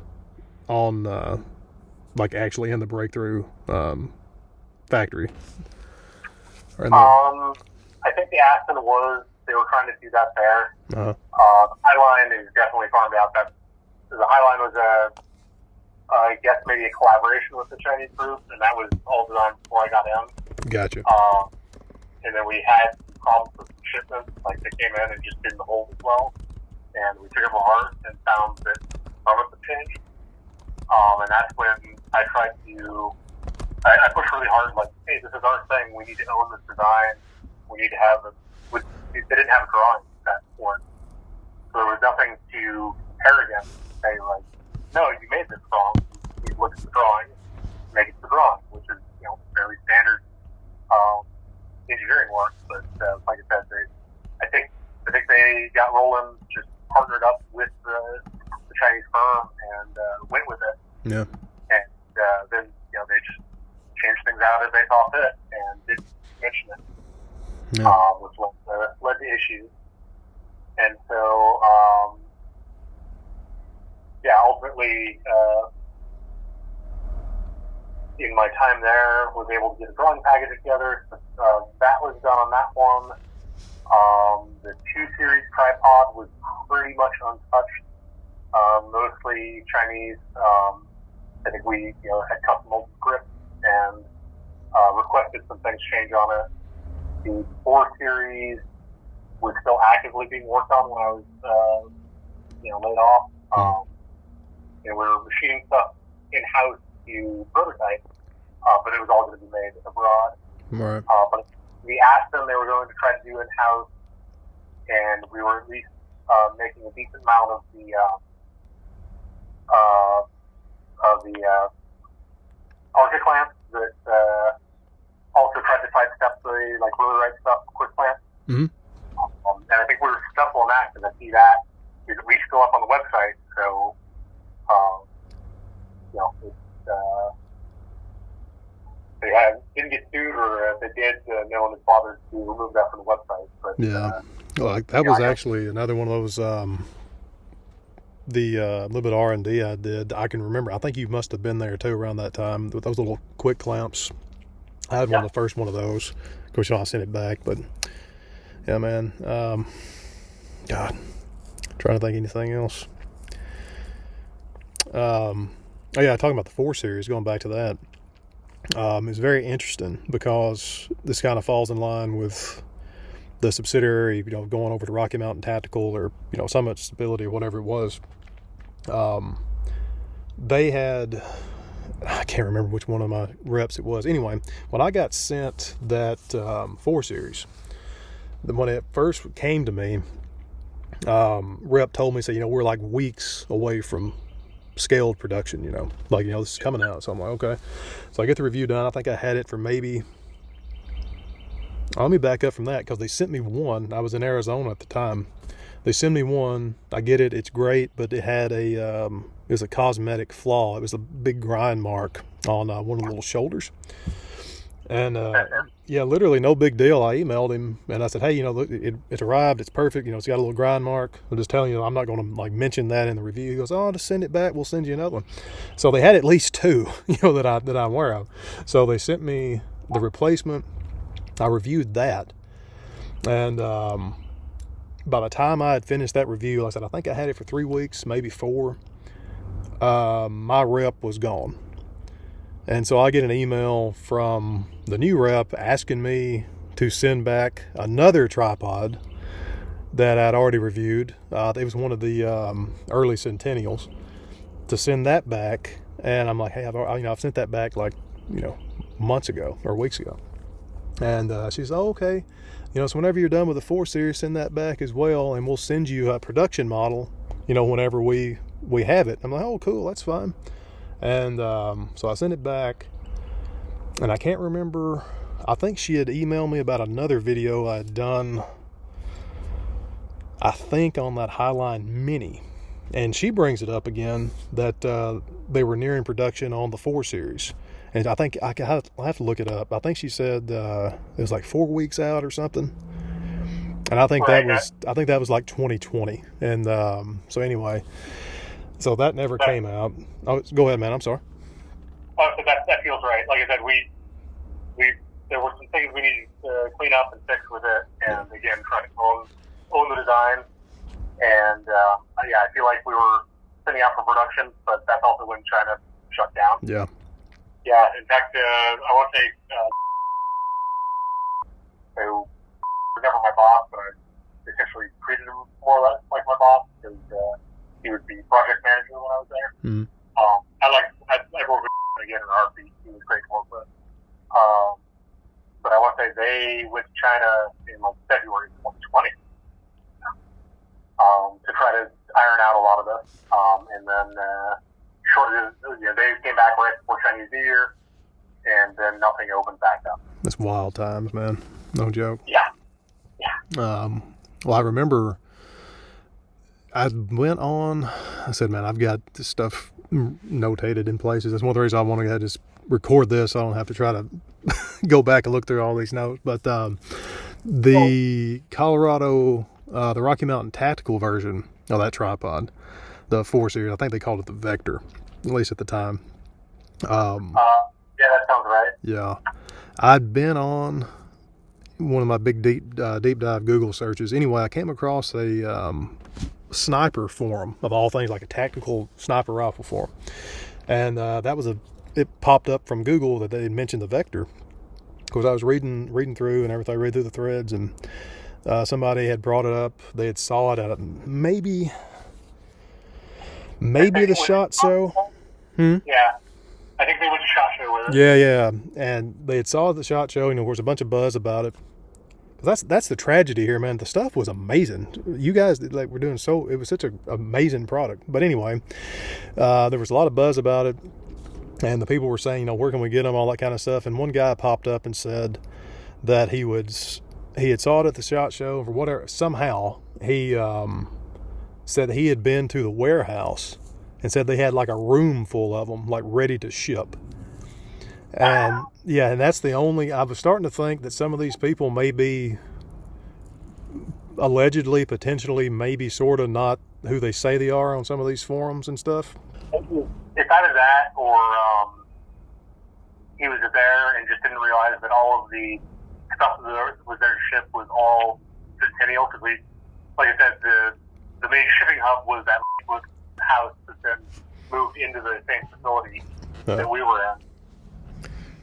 on like actually in the Breakthrough factory? I think the Aspen they were trying to do that there. Uh-huh. Highline is definitely farmed out. That's the Highline was I guess maybe a collaboration with the Chinese group, and that was all designed before I got in. Gotcha. And then we had some problems with some shipments, like they came in and just didn't hold as well. And we took them apart and found that some of it changed. And that's when I tried to, I pushed really hard, like, hey, this is our thing. We need to own this design. We need to have they didn't have a drawing at that point. So there was nothing to compare against to say, like, no, you made this wrong. You look at the drawing, make it the drawing, which is, fairly standard engineering work. But like I said, I think they got rolling, just partnered up with the Chinese firm and went with it. Yeah. And then they just changed things out as they saw fit and didn't mention it, which led to issues. And so ultimately, in my time there, was able to get a drawing package together. That was done on that one. The 2 Series tripod was pretty much untouched. Mostly Chinese. I think we had custom mold scripts and requested some things change on it. The 4 Series was still actively being worked on when I was laid off. And we were machining stuff in-house to prototype, but it was all going to be made abroad. Right. But we asked them, they were going to try to do in-house, and we were at least making a decent amount of the Arctic clamps that also tried to sidestep the really right stuff quick clamp. Mm-hmm. And I think we were successful in that because I see that is at least still up on the website. So, they didn't get sued, or if they did, no one has bothered to remove that from the website. But that was actually another one of those. The little bit of R&D I did, I can remember. I think you must have been there too around that time with those little quick clamps. I had one of the first one of those. Of course, I sent it back, but yeah, man. God, trying to think anything else. Talking about the 4 Series, going back to that. It's very interesting because this kind of falls in line with the subsidiary, going over to Rocky Mountain Tactical or, Summit Stability or whatever it was. They had, I can't remember which one of my reps it was. Anyway, when I got sent that 4 Series, when it first came to me, rep told me, we're like weeks away from scaled production, this is coming out. So I'm like, okay. So I get the review done. I think I had it for maybe, let me back up from that because they sent me one. I was in Arizona at the time. They sent me one. I get it. It's great, but it had it was a cosmetic flaw. It was a big grind mark on one of the little shoulders. And literally no big deal. I emailed him and I said, hey, look, it arrived. It's perfect. It's got a little grind mark. I'm just telling you, I'm not going to mention that in the review. He goes, oh, just send it back. We'll send you another one. So they had at least 2, that I'm aware of. So they sent me the replacement. I reviewed that. And by the time I had finished that review, like I said, I think I had it for 3 weeks, maybe 4. My rep was gone. And so I get an email from the new rep asking me to send back another tripod that I'd already reviewed. It was one of the early Centennials, to send that back. And I'm like, hey, I've sent that back months ago or weeks ago. And she says, oh, okay. So whenever you're done with the 4 Series, send that back as well, and we'll send you a production model, whenever we have it. I'm like, oh, cool, that's fine. And so I sent it back, and I can't remember. I think she had emailed me about another video I had done, I think on that Highline Mini. And she brings it up again that they were nearing production on the 4 Series. And I think I'll have to look it up. I think she said it was like 4 weeks out or something. And I think that was like 2020. And so anyway, so that never came out. Oh, go ahead, man. I'm sorry. Oh, so that feels right. Like I said, we there were some things we needed to clean up and fix with it, and again, trying to own the design. And I feel like we were sending out for production, but that's also when China shut down. Yeah. Yeah, in fact, I want to say, who was never my boss, but I essentially treated him more or less like my boss, because he was the project manager when I was there. Mm-hmm. I worked with him again in a heartbeat. He was great to work with. But I want to say they went to China in like February 2020 to try to iron out a lot of this. And then they came back right before Chinese New Year, and then nothing opened back up. That's wild times, man. No joke. Yeah. Well, I remember I went on, I said, man, I've got this stuff notated in places. That's one of the reasons I want to just record this so I don't have to try to go back and look through all these notes. But the Colorado, the Rocky Mountain tactical version of that tripod, the 4 series, I think they called it the Vector, at least at the time. Yeah, that sounds right. Yeah. I'd been on one of my big deep dive Google searches. Anyway, I came across a sniper forum, of all things, like a tactical sniper rifle forum. And it popped up from Google that they had mentioned the Vector. Because I was reading through and everything, read through the threads, and somebody had brought it up. They had saw it at maybe the SHOT Show. Yeah. I think they went to SHOT Show with it. Yeah. And they had saw the SHOT Show, and there was a bunch of buzz about it. That's the tragedy here, man. The stuff was amazing. You guys it was such an amazing product. But anyway, there was a lot of buzz about it, and the people were saying, where can we get them, all that kind of stuff. And one guy popped up and said that he had saw it at the SHOT Show or whatever. Somehow he said that he had been to the warehouse and said they had like a room full of them, like ready to ship. And yeah, and that's the only, I was starting to think that some of these people may be allegedly, potentially, maybe sort of not who they say they are on some of these forums and stuff. It's either that or he was there and just didn't realize that all of the stuff that was there to ship was all Centennial, because like I said, the main shipping hub was that house that then moved into the same facility that we were in.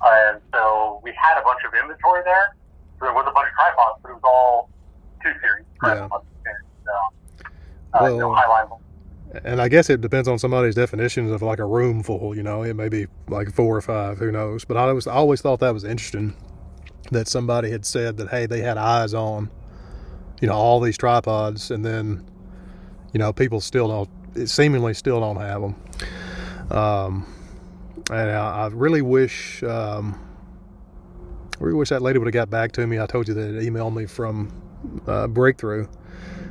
And so we had a bunch of inventory there. So there was a bunch of tripods, but it was all 2 series. Tripods. No Highline. And I guess it depends on somebody's definitions of like a room full, it may be like 4 or 5, who knows. But I always thought that was interesting that somebody had said that, hey, they had eyes on, all these tripods, and then, people seemingly still don't have them. And I really wish that lady would have got back to me. I told you that it emailed me from Breakthrough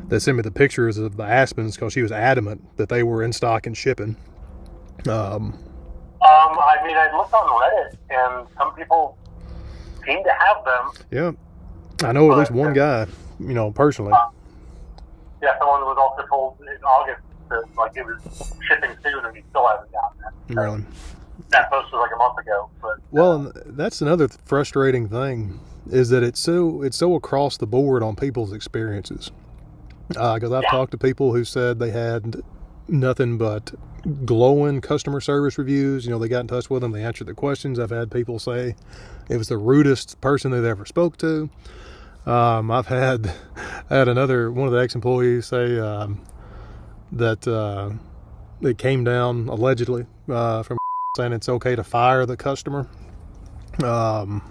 that sent me the pictures of the Aspens, because she was adamant that they were in stock and shipping. I looked on Reddit, and some people seem to have them. Yeah, I know at least one guy, personally. Yeah, someone was also told in August that it was shipping soon, and he still hasn't gotten it. Really? That post was like a month ago. But well, that's another frustrating thing, is that it's so across the board on people's experiences. Because I've talked to people who said they had nothing but glowing customer service reviews. They got in touch with them, they answered the questions. I've had people say it was the rudest person they've ever spoke to. I've had another one of the ex-employees say that it came down allegedly from saying it's okay to fire the customer. One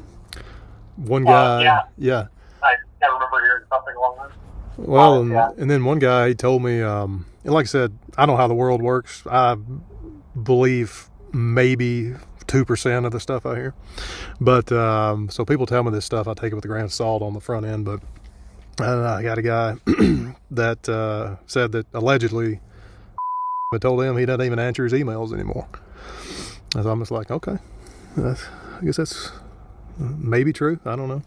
guy, yeah. I remember hearing something along those. Well, and then one guy, he told me, and like I said, I don't know how the world works. I believe maybe 2% of the stuff I hear. But, so people tell me this stuff, I take it with a grain of salt on the front end. But I got a guy that said that allegedly I told him he doesn't even answer his emails anymore. So I'm just like, okay, I guess that's maybe true. I don't know.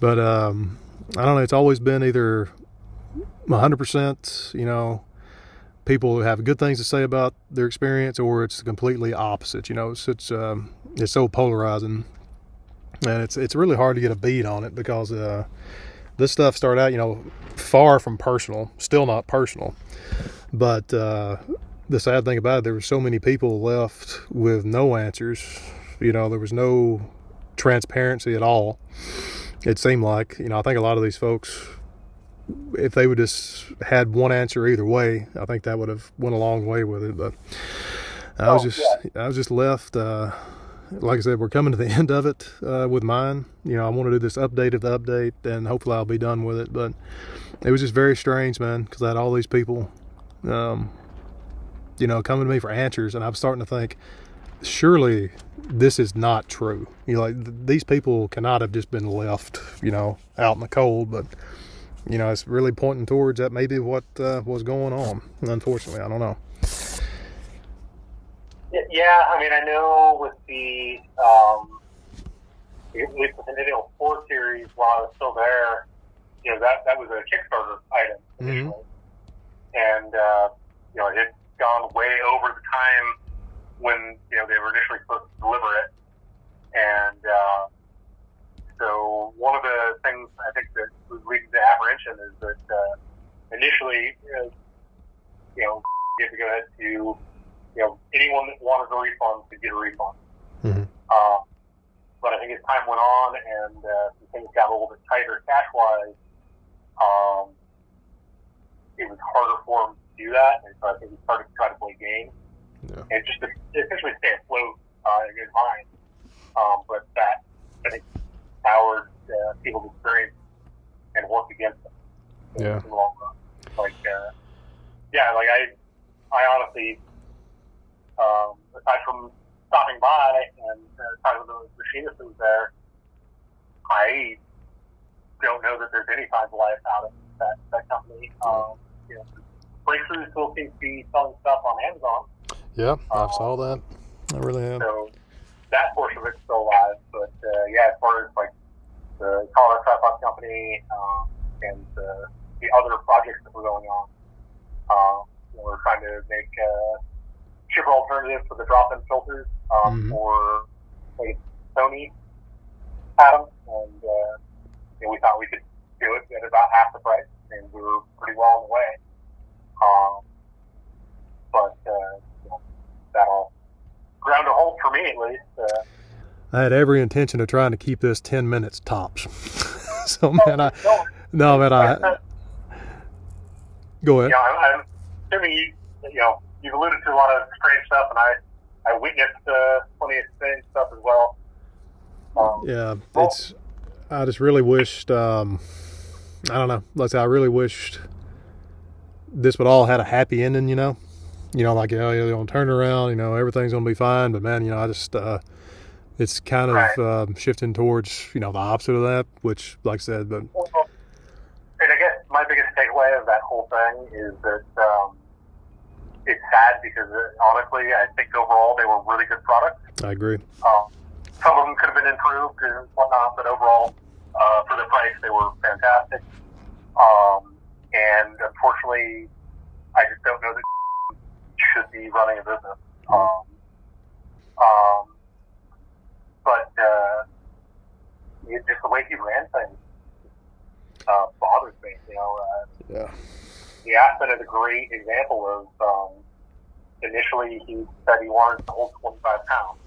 But I don't know. It's always been either 100%, people who have good things to say about their experience, or it's completely opposite. It's so polarizing, and it's really hard to get a beat on it, because this stuff started out, far from personal, still not personal, but the sad thing about it, there were so many people left with no answers. You know, there was no transparency at all. It seemed like, you know, I think a lot of these folks, if they would just had one answer either way, I think that would have went a long way with it. But I was just left. Like I said, we're coming to the end of it with mine. You know, I want to do this update of the update, and hopefully I'll be done with it. But it was just very strange, man, because I had all these people, you know, coming to me for answers, and I'm starting to think, surely this is not true. You know, like these people cannot have just been left, you know, out in the cold. But you know, it's really pointing towards that maybe what was going on. Unfortunately, I don't know. Yeah, I mean, I know with the at least the Centennial 4 series, while I was still there, you know, that was a Kickstarter item initially, and you know, it had gone way over the time when, you know, they were initially supposed to deliver it, and so one of the things I think that was leading to apprehension is that initially, you know, you have to go ahead to, you know, anyone that wanted a refund could get a refund. But I think as time went on and some things got a little bit tighter cash-wise, it was harder for them to do that, and so I think we started to try to play games and just to essentially stay afloat in good mind. But that, I think, soured people's experience and worked against them in the long run. Like, like I honestly, aside from stopping by and talking with the machinist who was there, I don't know that there's any signs of life out of that company. You know, Breakthrough still seems to be selling stuff on Amazon. Yeah, I saw that. I really am. So that portion of it's still alive. But as far as like the Colorado Tripod Company and the other projects that were going on, we're trying to make cheaper alternatives for the drop-in filters for like Sony had them, and we thought we could do it at about half the price, and we were pretty well on the way. But that all ground to halt for me, at least. I had every intention of trying to keep this 10 minutes tops. So, man, go ahead. You know, I'm assuming you've alluded to a lot of strange stuff, and I witnessed plenty of strange stuff as well. I just really wished, I don't know, let's say I really wished this would all had a happy ending, you know, like, they're going to turn around, you know, everything's going to be fine. But man, you know, I just, it's kind of shifting towards, you know, the opposite of that, which, like I said, but. And I guess my biggest takeaway of that whole thing is that it's sad because honestly, I think overall they were really good products. I agree. Some of them could have been improved and whatnot, but overall, for the price, they were fantastic. And unfortunately, I just don't know that should be running a business. But just the way he ran things bothers me. You know, the Aspen is a great example of. Initially, he said he wanted to hold 25 pounds,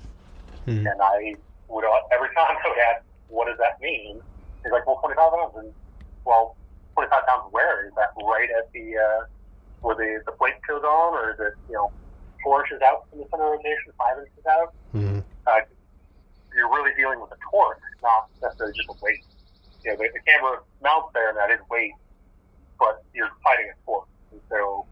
and I would every time I would ask, "What does that mean?" He's like, "Well, 25 pounds." And 25 pounds where? Is that right at the where the plate goes on, or is it 4 inches out from the center of rotation, 5 inches out? You're really dealing with a torque, not necessarily just a weight. You know, the camera mounts there, and that is weight, but you're fighting a torque, and so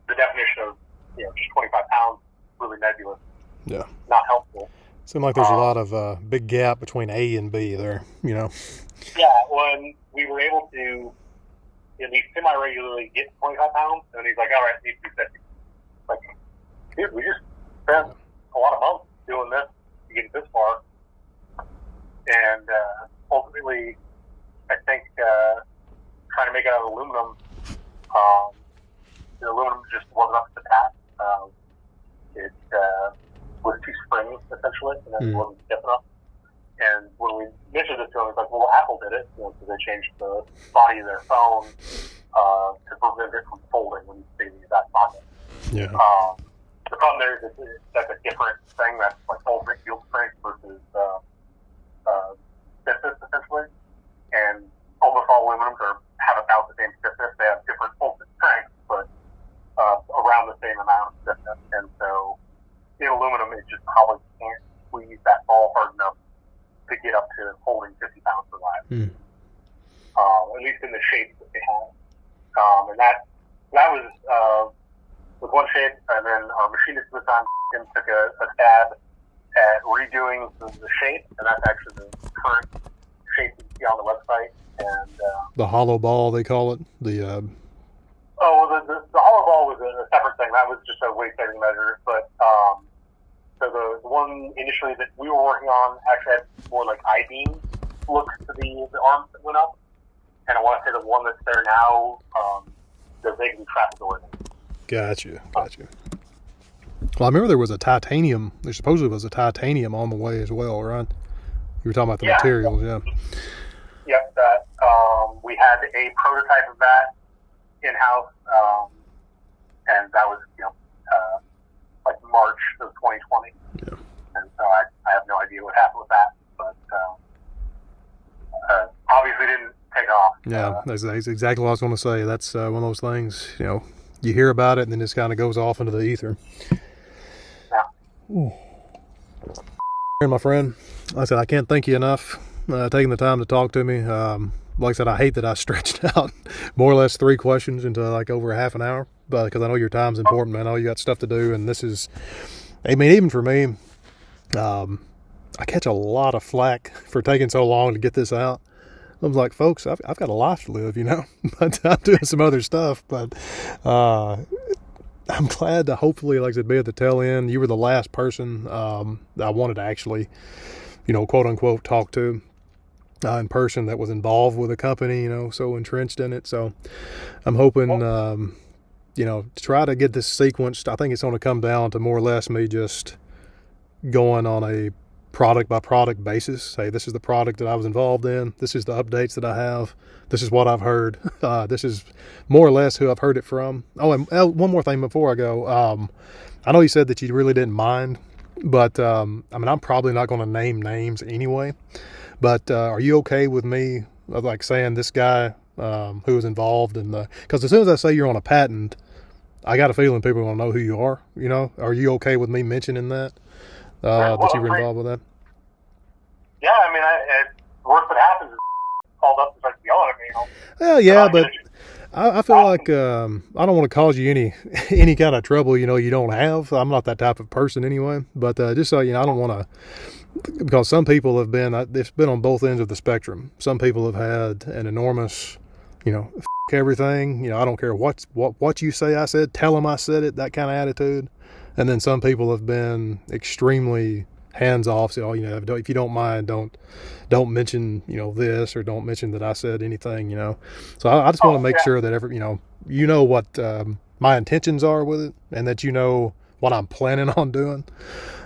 the definition of just 25 pounds really nebulous. Yeah, not helpful. Seems like there's a lot of big gap between A and B there, you know. Yeah, when we were able to at least semi-regularly get 25 pounds, and he's like, all right, it needs to be 50. Like, dude, we just spent a lot of months doing this to get this far. And ultimately, I think trying to make it out of aluminum, the aluminum just wasn't up to the task. It was 2 springs, essentially, and then it wasn't stiff enough. And when we mentioned it to him, it's like, well, Apple did it, because they changed the body of their phone to prevent it from folding when you see the exact body. pocket. Yeah. The problem there is that's a different thing. That's like ultimate field strength versus stiffness, essentially. And almost all aluminums have about the same stiffness. They have different ultimate strengths, but around the same amount of stiffness. And so in aluminum, it just probably can't squeeze that ball hard enough to get up to holding 50 pounds per live. At least in the shape that they have. And that was with one shape, and then our machinist at the time took a stab at redoing the shape, and that's actually the current shape you see on the website. And the hollow ball, they call it. The the hollow ball was a separate thing. That was just a weight saving measure. But so the one initially that we were working on actually had more like I-beam look to the arms that went up. And I want to say the one that's there now, they're making trapezoid. Gotcha. Well, I remember there was a titanium. There supposedly was a titanium on the way as well, right? You were talking about the materials, yeah. Yep, that we had a prototype of that in-house, and that was like March of 2020. Yeah. And so I have no idea what happened with that, but obviously didn't take off. Yeah, that's exactly what I was going to say. That's one of those things, you hear about it and then it just kind of goes off into the ether. Yeah. My friend, like I said, I can't thank you enough taking the time to talk to me. Like I said, I hate that I stretched out more or less 3 questions into like over a half an hour, but because I know your time's important, man. I know you got stuff to do, and this is, I mean, even for me, I catch a lot of flack for taking so long to get this out. I was like, folks, I've got a life to live, but I'm doing some other stuff. But I'm glad to hopefully, like I said, be at the tail end. You were the last person that I wanted to actually, quote unquote, talk to in person that was involved with the company, so entrenched in it. So I'm hoping, to try to get this sequenced. I think it's going to come down to more or less me just going on a product by product basis. Hey, this is the product that I was involved in. This is the updates that I have. This is what I've heard. This is more or less who I've heard it from. Oh, and one more thing before I go. I know you said that you really didn't mind, but I'm probably not going to name names anyway. But are you okay with me like saying this guy who was involved in because as soon as I say you're on a patent, I got a feeling people are going to know who you are. Are you okay with me mentioning that? That you were involved with that? Yeah, worst that happens is called up and starts yelling at me. Well, yeah, but I feel like I don't want to cause you any kind of trouble, you don't have. I'm not that type of person anyway. But just so I don't want to, because some people have been, it's been on both ends of the spectrum. Some people have had an enormous, everything. I don't care what you say I said, tell them I said it, that kind of attitude. And then some people have been extremely hands off. So, if you don't mind, don't mention, this, or don't mention that I said anything, So I just want to make sure that what my intentions are with it, and that what I'm planning on doing.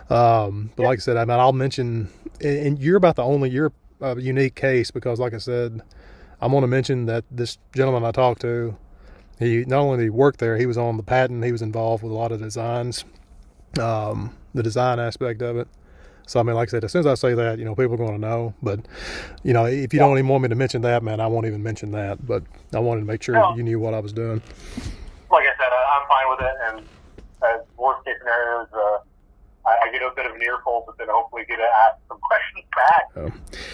But like I said, I'll mention, and you're a unique case because, like I said, I'm going to mention that this gentleman I talked to, he not only did he work there, he was on the patent, he was involved with a lot of designs, the design aspect of it. So, like I said, as soon as I say that, people are going to know. But, if you don't even want me to mention that, man, I won't even mention that. But I wanted to make sure you knew what I was doing. Like I said, I'm fine with it. And as worst case scenarios, I get a bit of an earful, but then hopefully get to ask some questions back,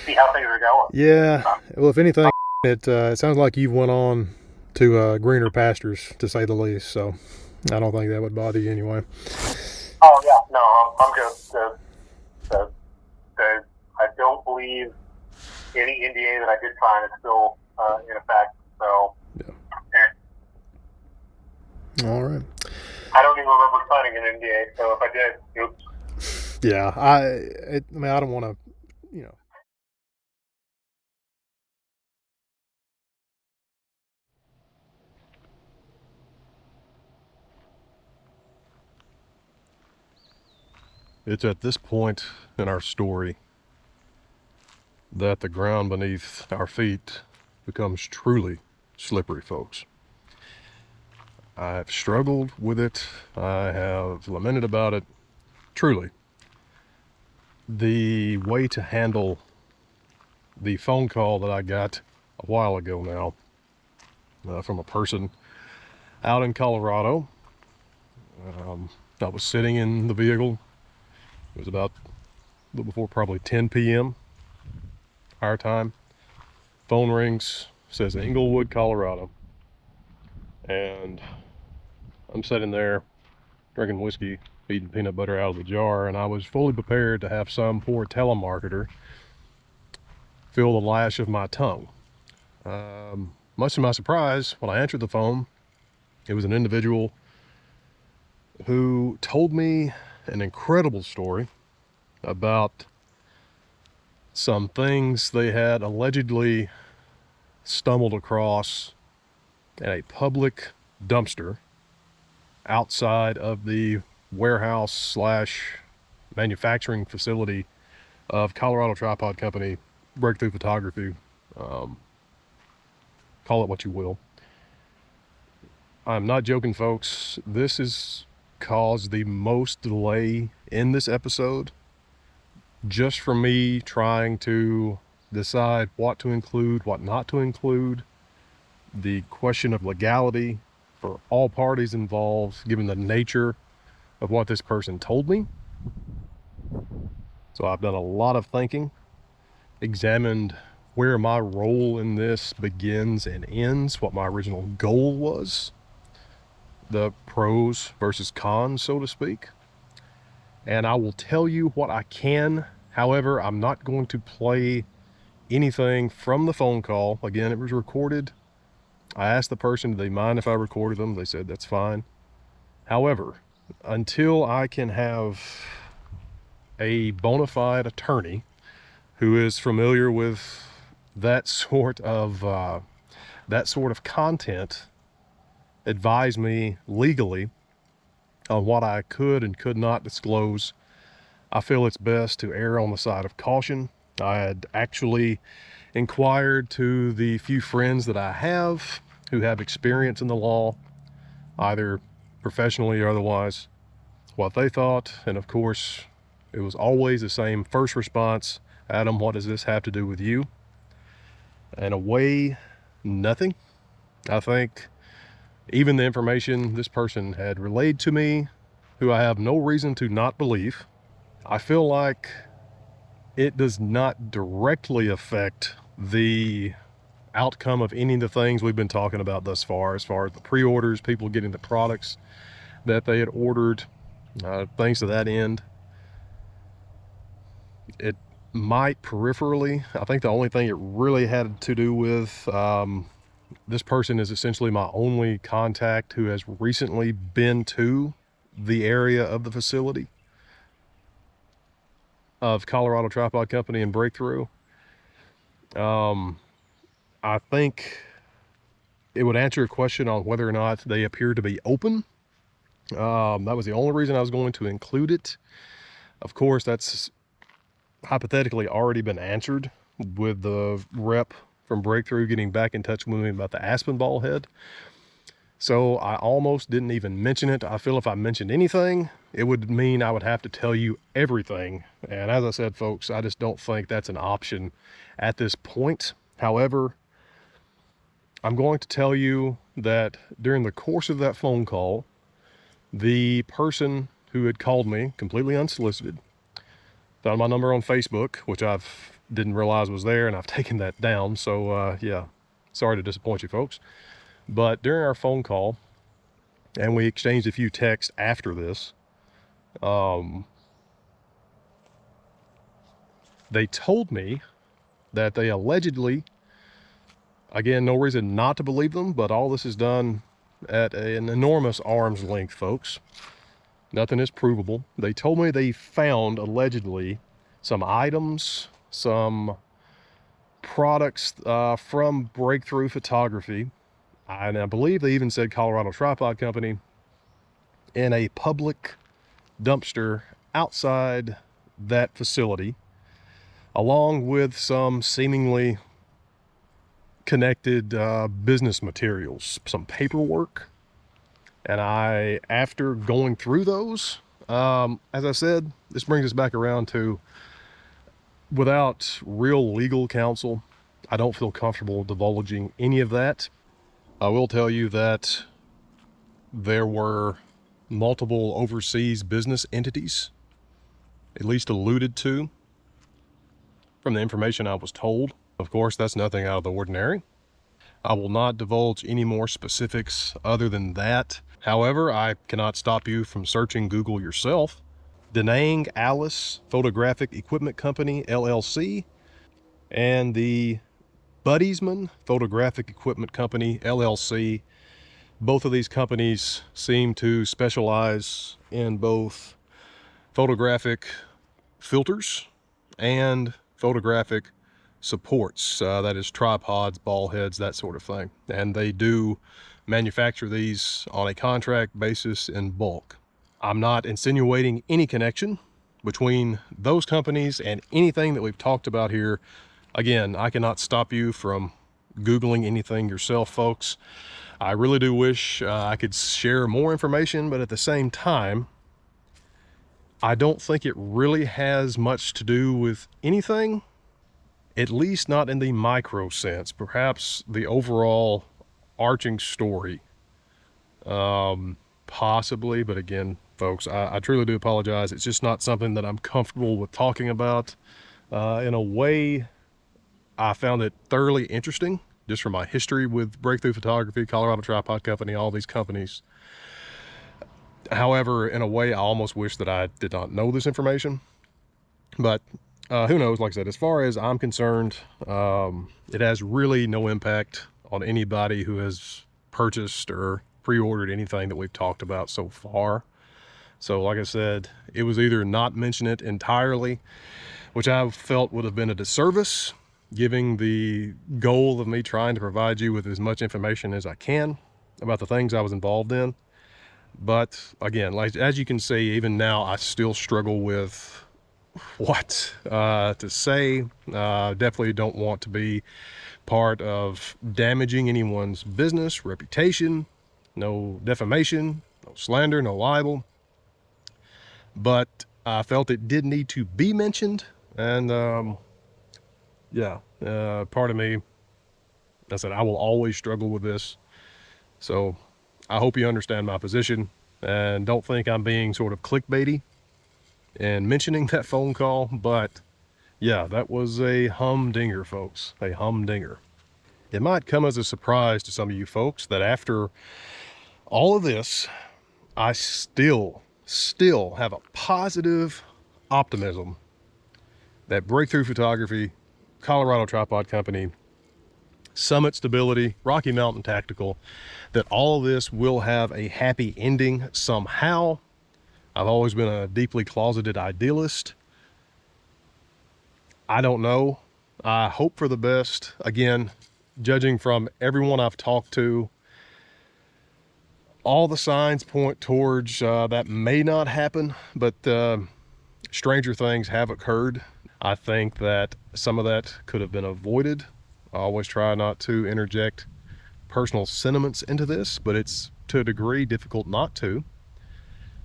see how things are going. Yeah. Well, if anything, it sounds like you went on to greener pastures, to say the least. So I don't think that would bother you anyway. Oh, yeah. No, I'm good. I don't believe any NDA that I did sign is still in effect. So, yeah. All right. I don't even remember signing an NDA. So if I did, oops. Yeah, I don't want to, It's at this point in our story that the ground beneath our feet becomes truly slippery, folks. I have struggled with it. I have lamented about it. Truly, the way to handle the phone call that I got a while ago now from a person out in Colorado. I was sitting in the vehicle. It was about a little before probably 10 p.m. our time. Phone rings, says Englewood, Colorado. And I'm sitting there drinking whiskey, eating peanut butter out of the jar, and I was fully prepared to have some poor telemarketer feel the lash of my tongue. Much to my surprise, when I answered the phone, it was an individual who told me an incredible story about some things they had allegedly stumbled across in a public dumpster outside of the warehouse slash manufacturing facility of Colorado Tripod Company, Breakthrough Photography. Call it what you will. I'm not joking, folks. This has caused the most delay in this episode just for me trying to decide what to include, what not to include, the question of legality for all parties involved, given the nature of what this person told me. So I've done a lot of thinking, examined where my role in this begins and ends, what my original goal was, the pros versus cons, so to speak. And I will tell you what I can. However, I'm not going to play anything from the phone call. Again, it was recorded. I asked the person, did they mind if I recorded them? They said that's fine. However, until I can have a bona fide attorney who is familiar with that sort of content advise me legally on what I could and could not disclose, I feel it's best to err on the side of caution. I had actually inquired to the few friends that I have who have experience in the law, either professionally or otherwise, what they thought. And of course, it was always the same first response: Adam, what does this have to do with you? In a way, nothing. I think even the information this person had relayed to me, who I have no reason to not believe, I feel like it does not directly affect the outcome of any of the things we've been talking about thus far, as far as the pre-orders, people getting the products that they had ordered, things to that end. It might peripherally. I think the only thing it really had to do with, this person is essentially my only contact who has recently been to the area of the facility of Colorado Tripod Company and Breakthrough. I think it would answer a question on whether or not they appear to be open. That was the only reason I was going to include it. Of course, that's hypothetically already been answered with the rep from Breakthrough getting back in touch with me about the Aspen Ballhead. So I almost didn't even mention it. I feel if I mentioned anything, it would mean I would have to tell you everything. And as I said, folks, I just don't think that's an option at this point. However, I'm going to tell you that during the course of that phone call, the person who had called me completely unsolicited found my number on Facebook, which didn't realize was there, and I've taken that down. So yeah, sorry to disappoint you folks. But during our phone call, and we exchanged a few texts after this, they told me that they allegedly, again, no reason not to believe them, but all this is done at an enormous arm's length, folks. Nothing is provable. They told me they found, allegedly, some items, some products from Breakthrough Photography, and I believe they even said Colorado Tripod Company, in a public dumpster outside that facility, along with some seemingly connected business materials, some paperwork, And after going through those, as I said, this brings us back around to, without real legal counsel, I don't feel comfortable divulging any of that. I will tell you that there were multiple overseas business entities, at least alluded to, from the information I was told. Of course, that's nothing out of the ordinary. I will not divulge any more specifics other than that. However, I cannot stop you from searching Google yourself. Denang Alice Photographic Equipment Company, LLC, and the Buddiesman Photographic Equipment Company, LLC. Both of these companies seem to specialize in both photographic filters and photographic supports, that is tripods, ball heads, that sort of thing. And they do manufacture these on a contract basis in bulk. I'm not insinuating any connection between those companies and anything that we've talked about here. Again, I cannot stop you from Googling anything yourself, folks. I really do wish I could share more information, but at the same time, I don't think it really has much to do with anything, at least not in the micro sense. Perhaps the overall arching story, possibly, but again, folks, I truly do apologize. It's just not something that I'm comfortable with talking about. In a way, I found it thoroughly interesting, just from my history with Breakthrough Photography, Colorado Tripod Company, all these companies. However, in a way, I almost wish that I did not know this information. But who knows? Like I said, as far as I'm concerned, it has really no impact on anybody who has purchased or pre-ordered anything that we've talked about so far. So like I said, it was either not mention it entirely, which I felt would have been a disservice, giving the goal of me trying to provide you with as much information as I can about the things I was involved in. But again, like, as you can see, even now, I still struggle with what to say. Definitely don't want to be part of damaging anyone's business, reputation. No defamation, no slander, no libel. But I felt it did need to be mentioned. And yeah, part of me, I said, I will always struggle with this. So I hope you understand my position and don't think I'm being sort of clickbaity and mentioning that phone call. But yeah, that was a humdinger, folks, a humdinger. It might come as a surprise to some of you folks that after all of this, I still have a positive optimism that Breakthrough Photography, Colorado Tripod Company, Summit Stability, Rocky Mountain Tactical, that all of this will have a happy ending somehow. I've always been a deeply closeted idealist. I don't know. I hope for the best. Again, judging from everyone I've talked to, all the signs point towards that may not happen, but stranger things have occurred. I think that some of that could have been avoided. I always try not to interject personal sentiments into this, but it's to a degree difficult not to.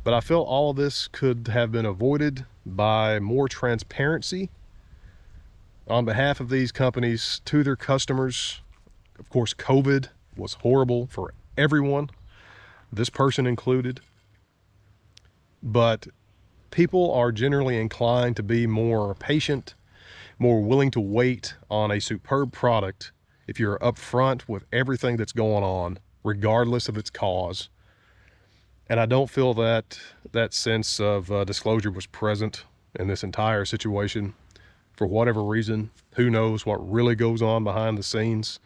But I feel all of this could have been avoided by more transparency on behalf of these companies to their customers. Of course, COVID was horrible for everyone, this person included. But people are generally inclined to be more patient, more willing to wait on a superb product if you're upfront with everything that's going on, regardless of its cause. And I don't feel that that sense of disclosure was present in this entire situation. For whatever reason, who knows what really goes on behind the scenes.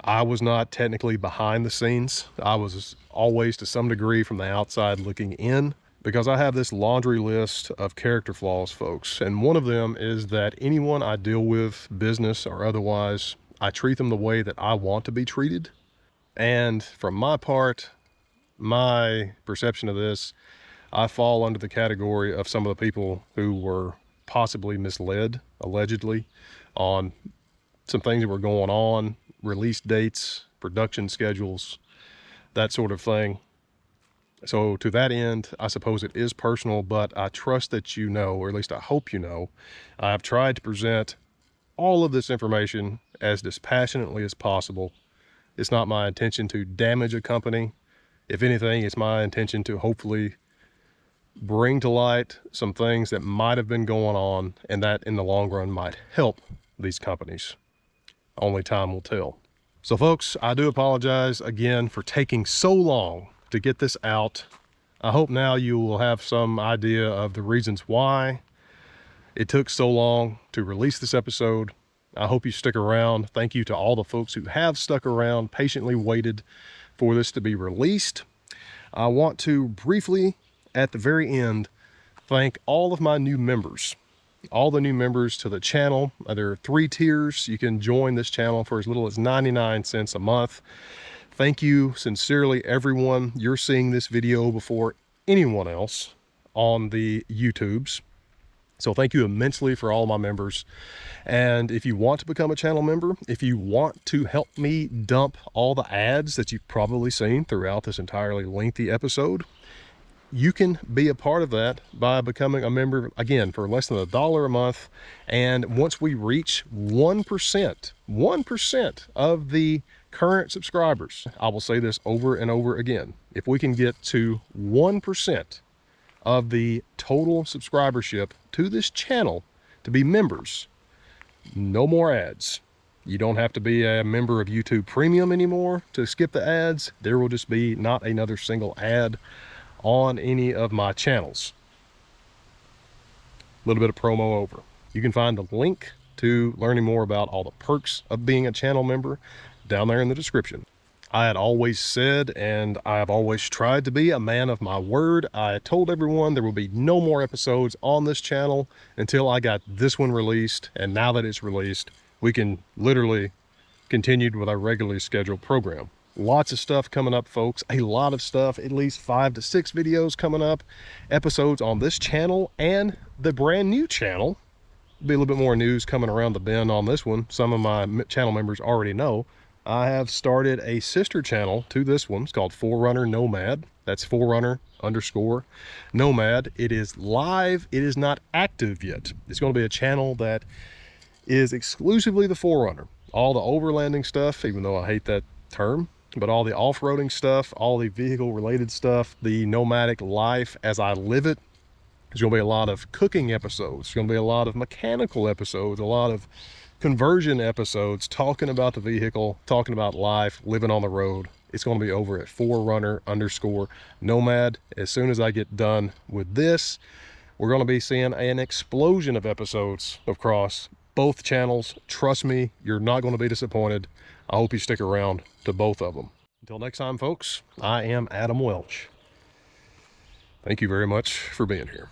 I was not technically behind the scenes. I was always to some degree from the outside looking in, because I have this laundry list of character flaws, folks. And one of them is that anyone I deal with, business or otherwise, I treat them the way that I want to be treated. And from my part, my perception of this, I fall under the category of some of the people who were possibly misled, allegedly, on some things that were going on, release dates, production schedules, that sort of thing. So to that end, I suppose it is personal, but I trust that you know, or at least I hope you know, I've tried to present all of this information as dispassionately as possible. It's not my intention to damage a company. If anything, it's my intention to hopefully bring to light some things that might have been going on and that in the long run might help these companies. Only time will tell. So folks, I do apologize again for taking so long to get this out. I hope now you will have some idea of the reasons why it took so long to release this episode. I hope you stick around. Thank you to all the folks who have stuck around, patiently waited for this to be released. I want to briefly, at the very end, thank all of my new members. All the new members to the channel. There are 3 tiers. You can join this channel for as little as 99 cents a month. Thank you sincerely, everyone. You're seeing this video before anyone else on the YouTubes. So thank you immensely for all my members. And if you want to become a channel member, if you want to help me dump all the ads that you've probably seen throughout this entirely lengthy episode, you can be a part of that by becoming a member, again, for less than $1 a month. And once we reach 1% of the current subscribers, I will say this over and over again, if we can get to 1% of the total subscribership to this channel to be members, no more ads. You don't have to be a member of YouTube Premium anymore to skip the ads. There will just be not another single ad on any of my channels. A little bit of promo over. You can find the link to learning more about all the perks of being a channel member down there in the description. I had always said, and I have always tried to be a man of my word. I told everyone there will be no more episodes on this channel until I got this one released. And now that it's released, we can literally continue with our regularly scheduled program. Lots of stuff coming up, folks. A lot of stuff, at least 5 to 6 videos coming up, episodes on this channel and the brand new channel. Be a little bit more news coming around the bend on this one. Some of my channel members already know. I have started a sister channel to this one. It's called Forerunner Nomad. That's Forerunner_Nomad. It is live. It is not active yet. It's going to be a channel that is exclusively the Forerunner. All the overlanding stuff, even though I hate that term, but all the off-roading stuff, all the vehicle related stuff, the nomadic life as I live it. There's going to be a lot of cooking episodes. There's going to be a lot of mechanical episodes, a lot of conversion episodes, talking about the vehicle, talking about life, living on the road. It's going to be over at Forerunner_Nomad. As soon as I get done with this, we're going to be seeing an explosion of episodes across both channels. Trust me, you're not going to be disappointed. I hope you stick around to both of them. Until next time, folks, I am Adam Welch. Thank you very much for being here.